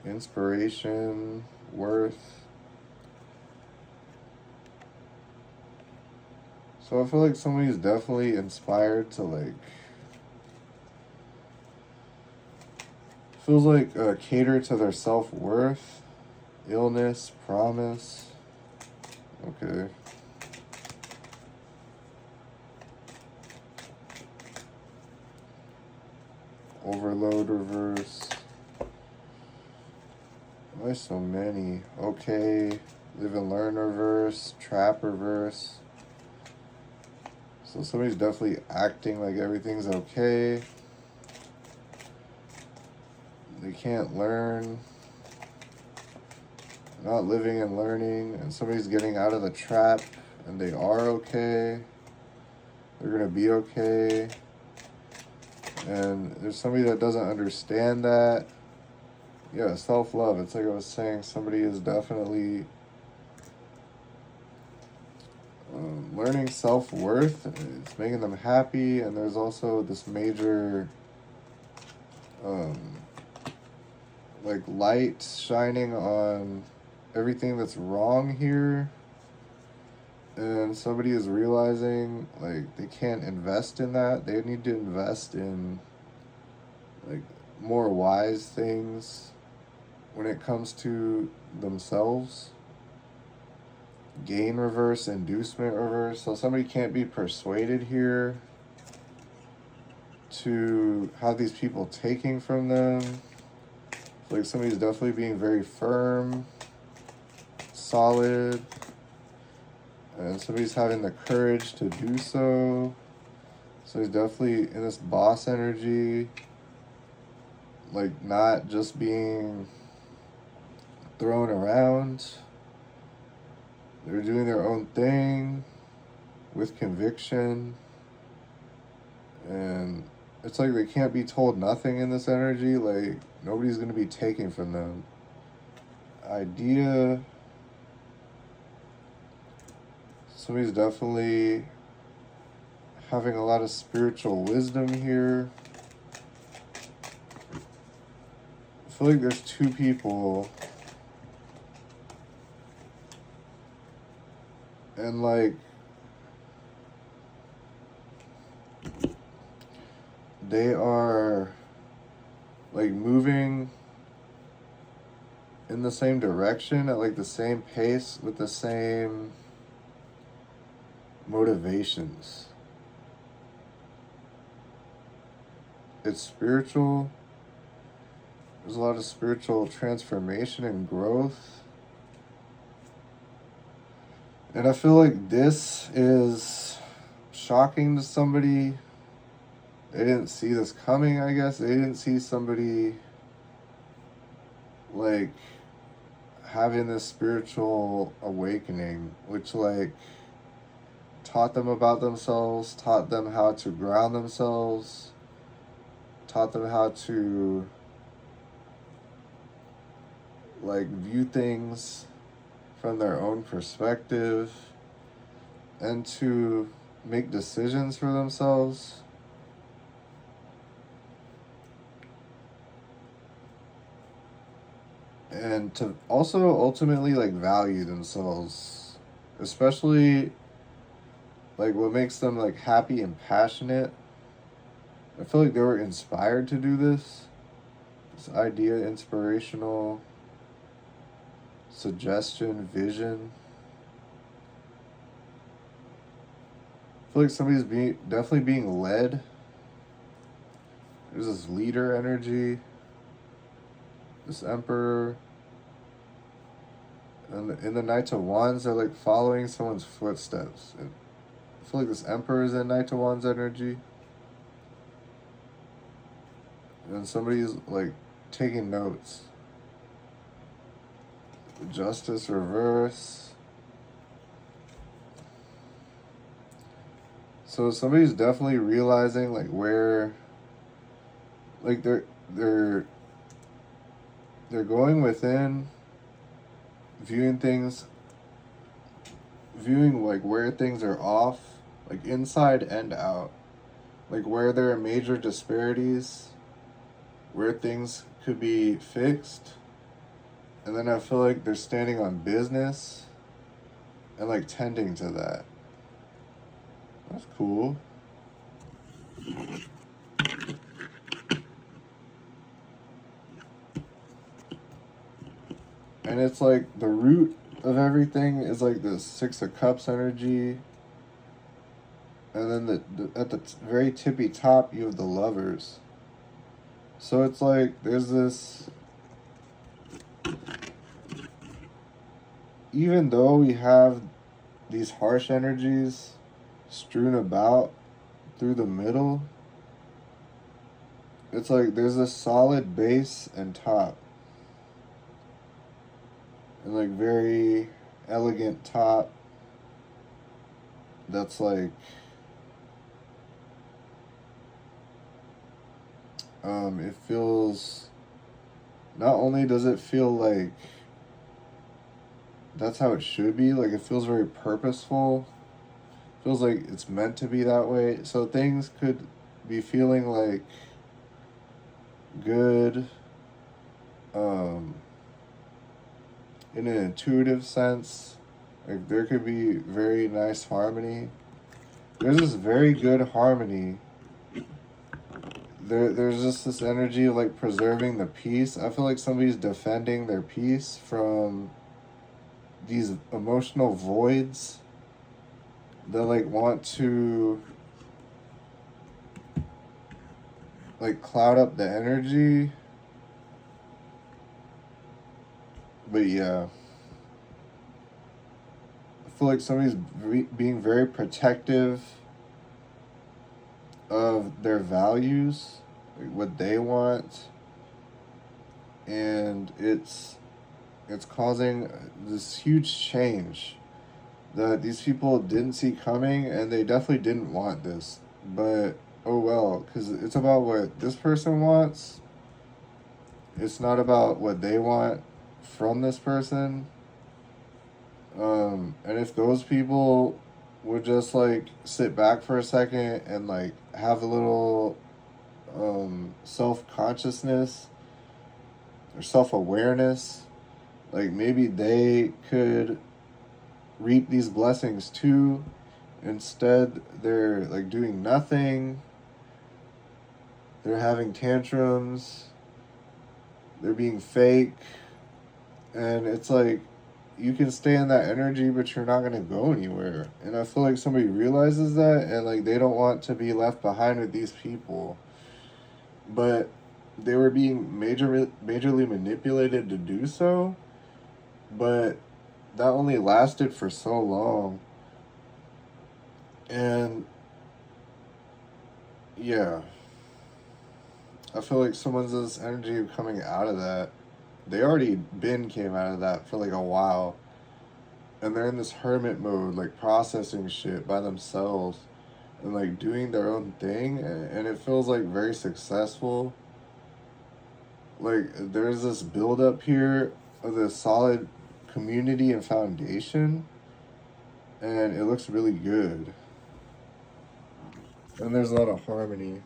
Inspiration, worth. So I feel like somebody's definitely inspired to like, feels like cater to their self-worth. Illness, promise. Okay. Overload reverse. Why so many? Okay. Live and learn reverse. Trap reverse. So somebody's definitely acting like everything's okay. They can't learn. Not living and learning, and somebody's getting out of the trap, and they are okay. They're gonna be okay. And there's somebody that doesn't understand that. Yeah, self-love. It's like I was saying, somebody is definitely learning self-worth. It's making them happy, and there's also this major like light shining on everything that's wrong here, and somebody is realizing like they can't invest in that. They need to invest in like more wise things when it comes to themselves. Gain reverse, inducement reverse. So somebody can't be persuaded here to have these people taking from them. Like somebody's definitely being very firm, solid, and somebody's having the courage to do so. So he's definitely in this boss energy, like not just being thrown around. They're doing their own thing with conviction. And it's like they can't be told nothing in this energy. Like nobody's going to be taking from them. Idea. Somebody's definitely having a lot of spiritual wisdom here. I feel like there's two people. And like they are like moving in the same direction at like the same pace with the same motivations. It's spiritual. There's a lot of spiritual transformation and growth. And I feel like this is shocking to somebody. They didn't see this coming, I guess. They didn't see somebody like having this spiritual awakening, which like taught them about themselves, taught them how to ground themselves, taught them how to like view things from their own perspective and to make decisions for themselves. And to also ultimately like value themselves, especially like what makes them like happy and passionate. I feel like they were inspired to do this. This idea, inspirational, suggestion, vision. I feel like somebody's definitely being led. There's this leader energy. This Emperor. And in the Knight of Wands, they're like following someone's footsteps. And I feel like this Emperor is in Knight of Wands energy. And somebody's like taking notes. Justice reverse. So somebody's definitely realizing like where like they're going within, viewing things, viewing like where things are off, like inside and out, like where there are major disparities, where things could be fixed. And then I feel like they're standing on business and like tending to that. That's cool. And it's like the root of everything is like the Six of Cups energy. And then at the very tippy top, you have the Lovers. So it's like there's this. Even though we have these harsh energies strewn about through the middle, it's like there's a solid base and top. And like very elegant top that's like it feels, not only does it feel like that's how it should be, like it feels very purposeful, feels like it's meant to be that way. So things could be feeling like good in an intuitive sense. Like there could be very nice harmony. There's this very good harmony there's just this energy of like preserving the peace. I feel like somebody's defending their peace from these emotional voids that like want to like cloud up the energy. But yeah, I feel like somebody's being very protective of their values, like what they want, and it's causing this huge change that these people didn't see coming, and they definitely didn't want this. But oh well, because it's about what this person wants. It's not about what they want from this person. And if those people would just like sit back for a second and like have a little self consciousness or self awareness, like maybe they could reap these blessings too. Instead, they're like doing nothing, they're having tantrums, they're being fake, and it's like you can stay in that energy, but you're not going to go anywhere. And I feel like somebody realizes that, and like they don't want to be left behind with these people, but they were being majorly manipulated to do so. But that only lasted for so long. And yeah, I feel like someone's this energy of coming out of that. They already came out of that for like a while. And they're in this hermit mode, like processing shit by themselves and like doing their own thing. And it feels like very successful. Like there's this build up here of this solid community and foundation. And it looks really good. And there's a lot of harmony.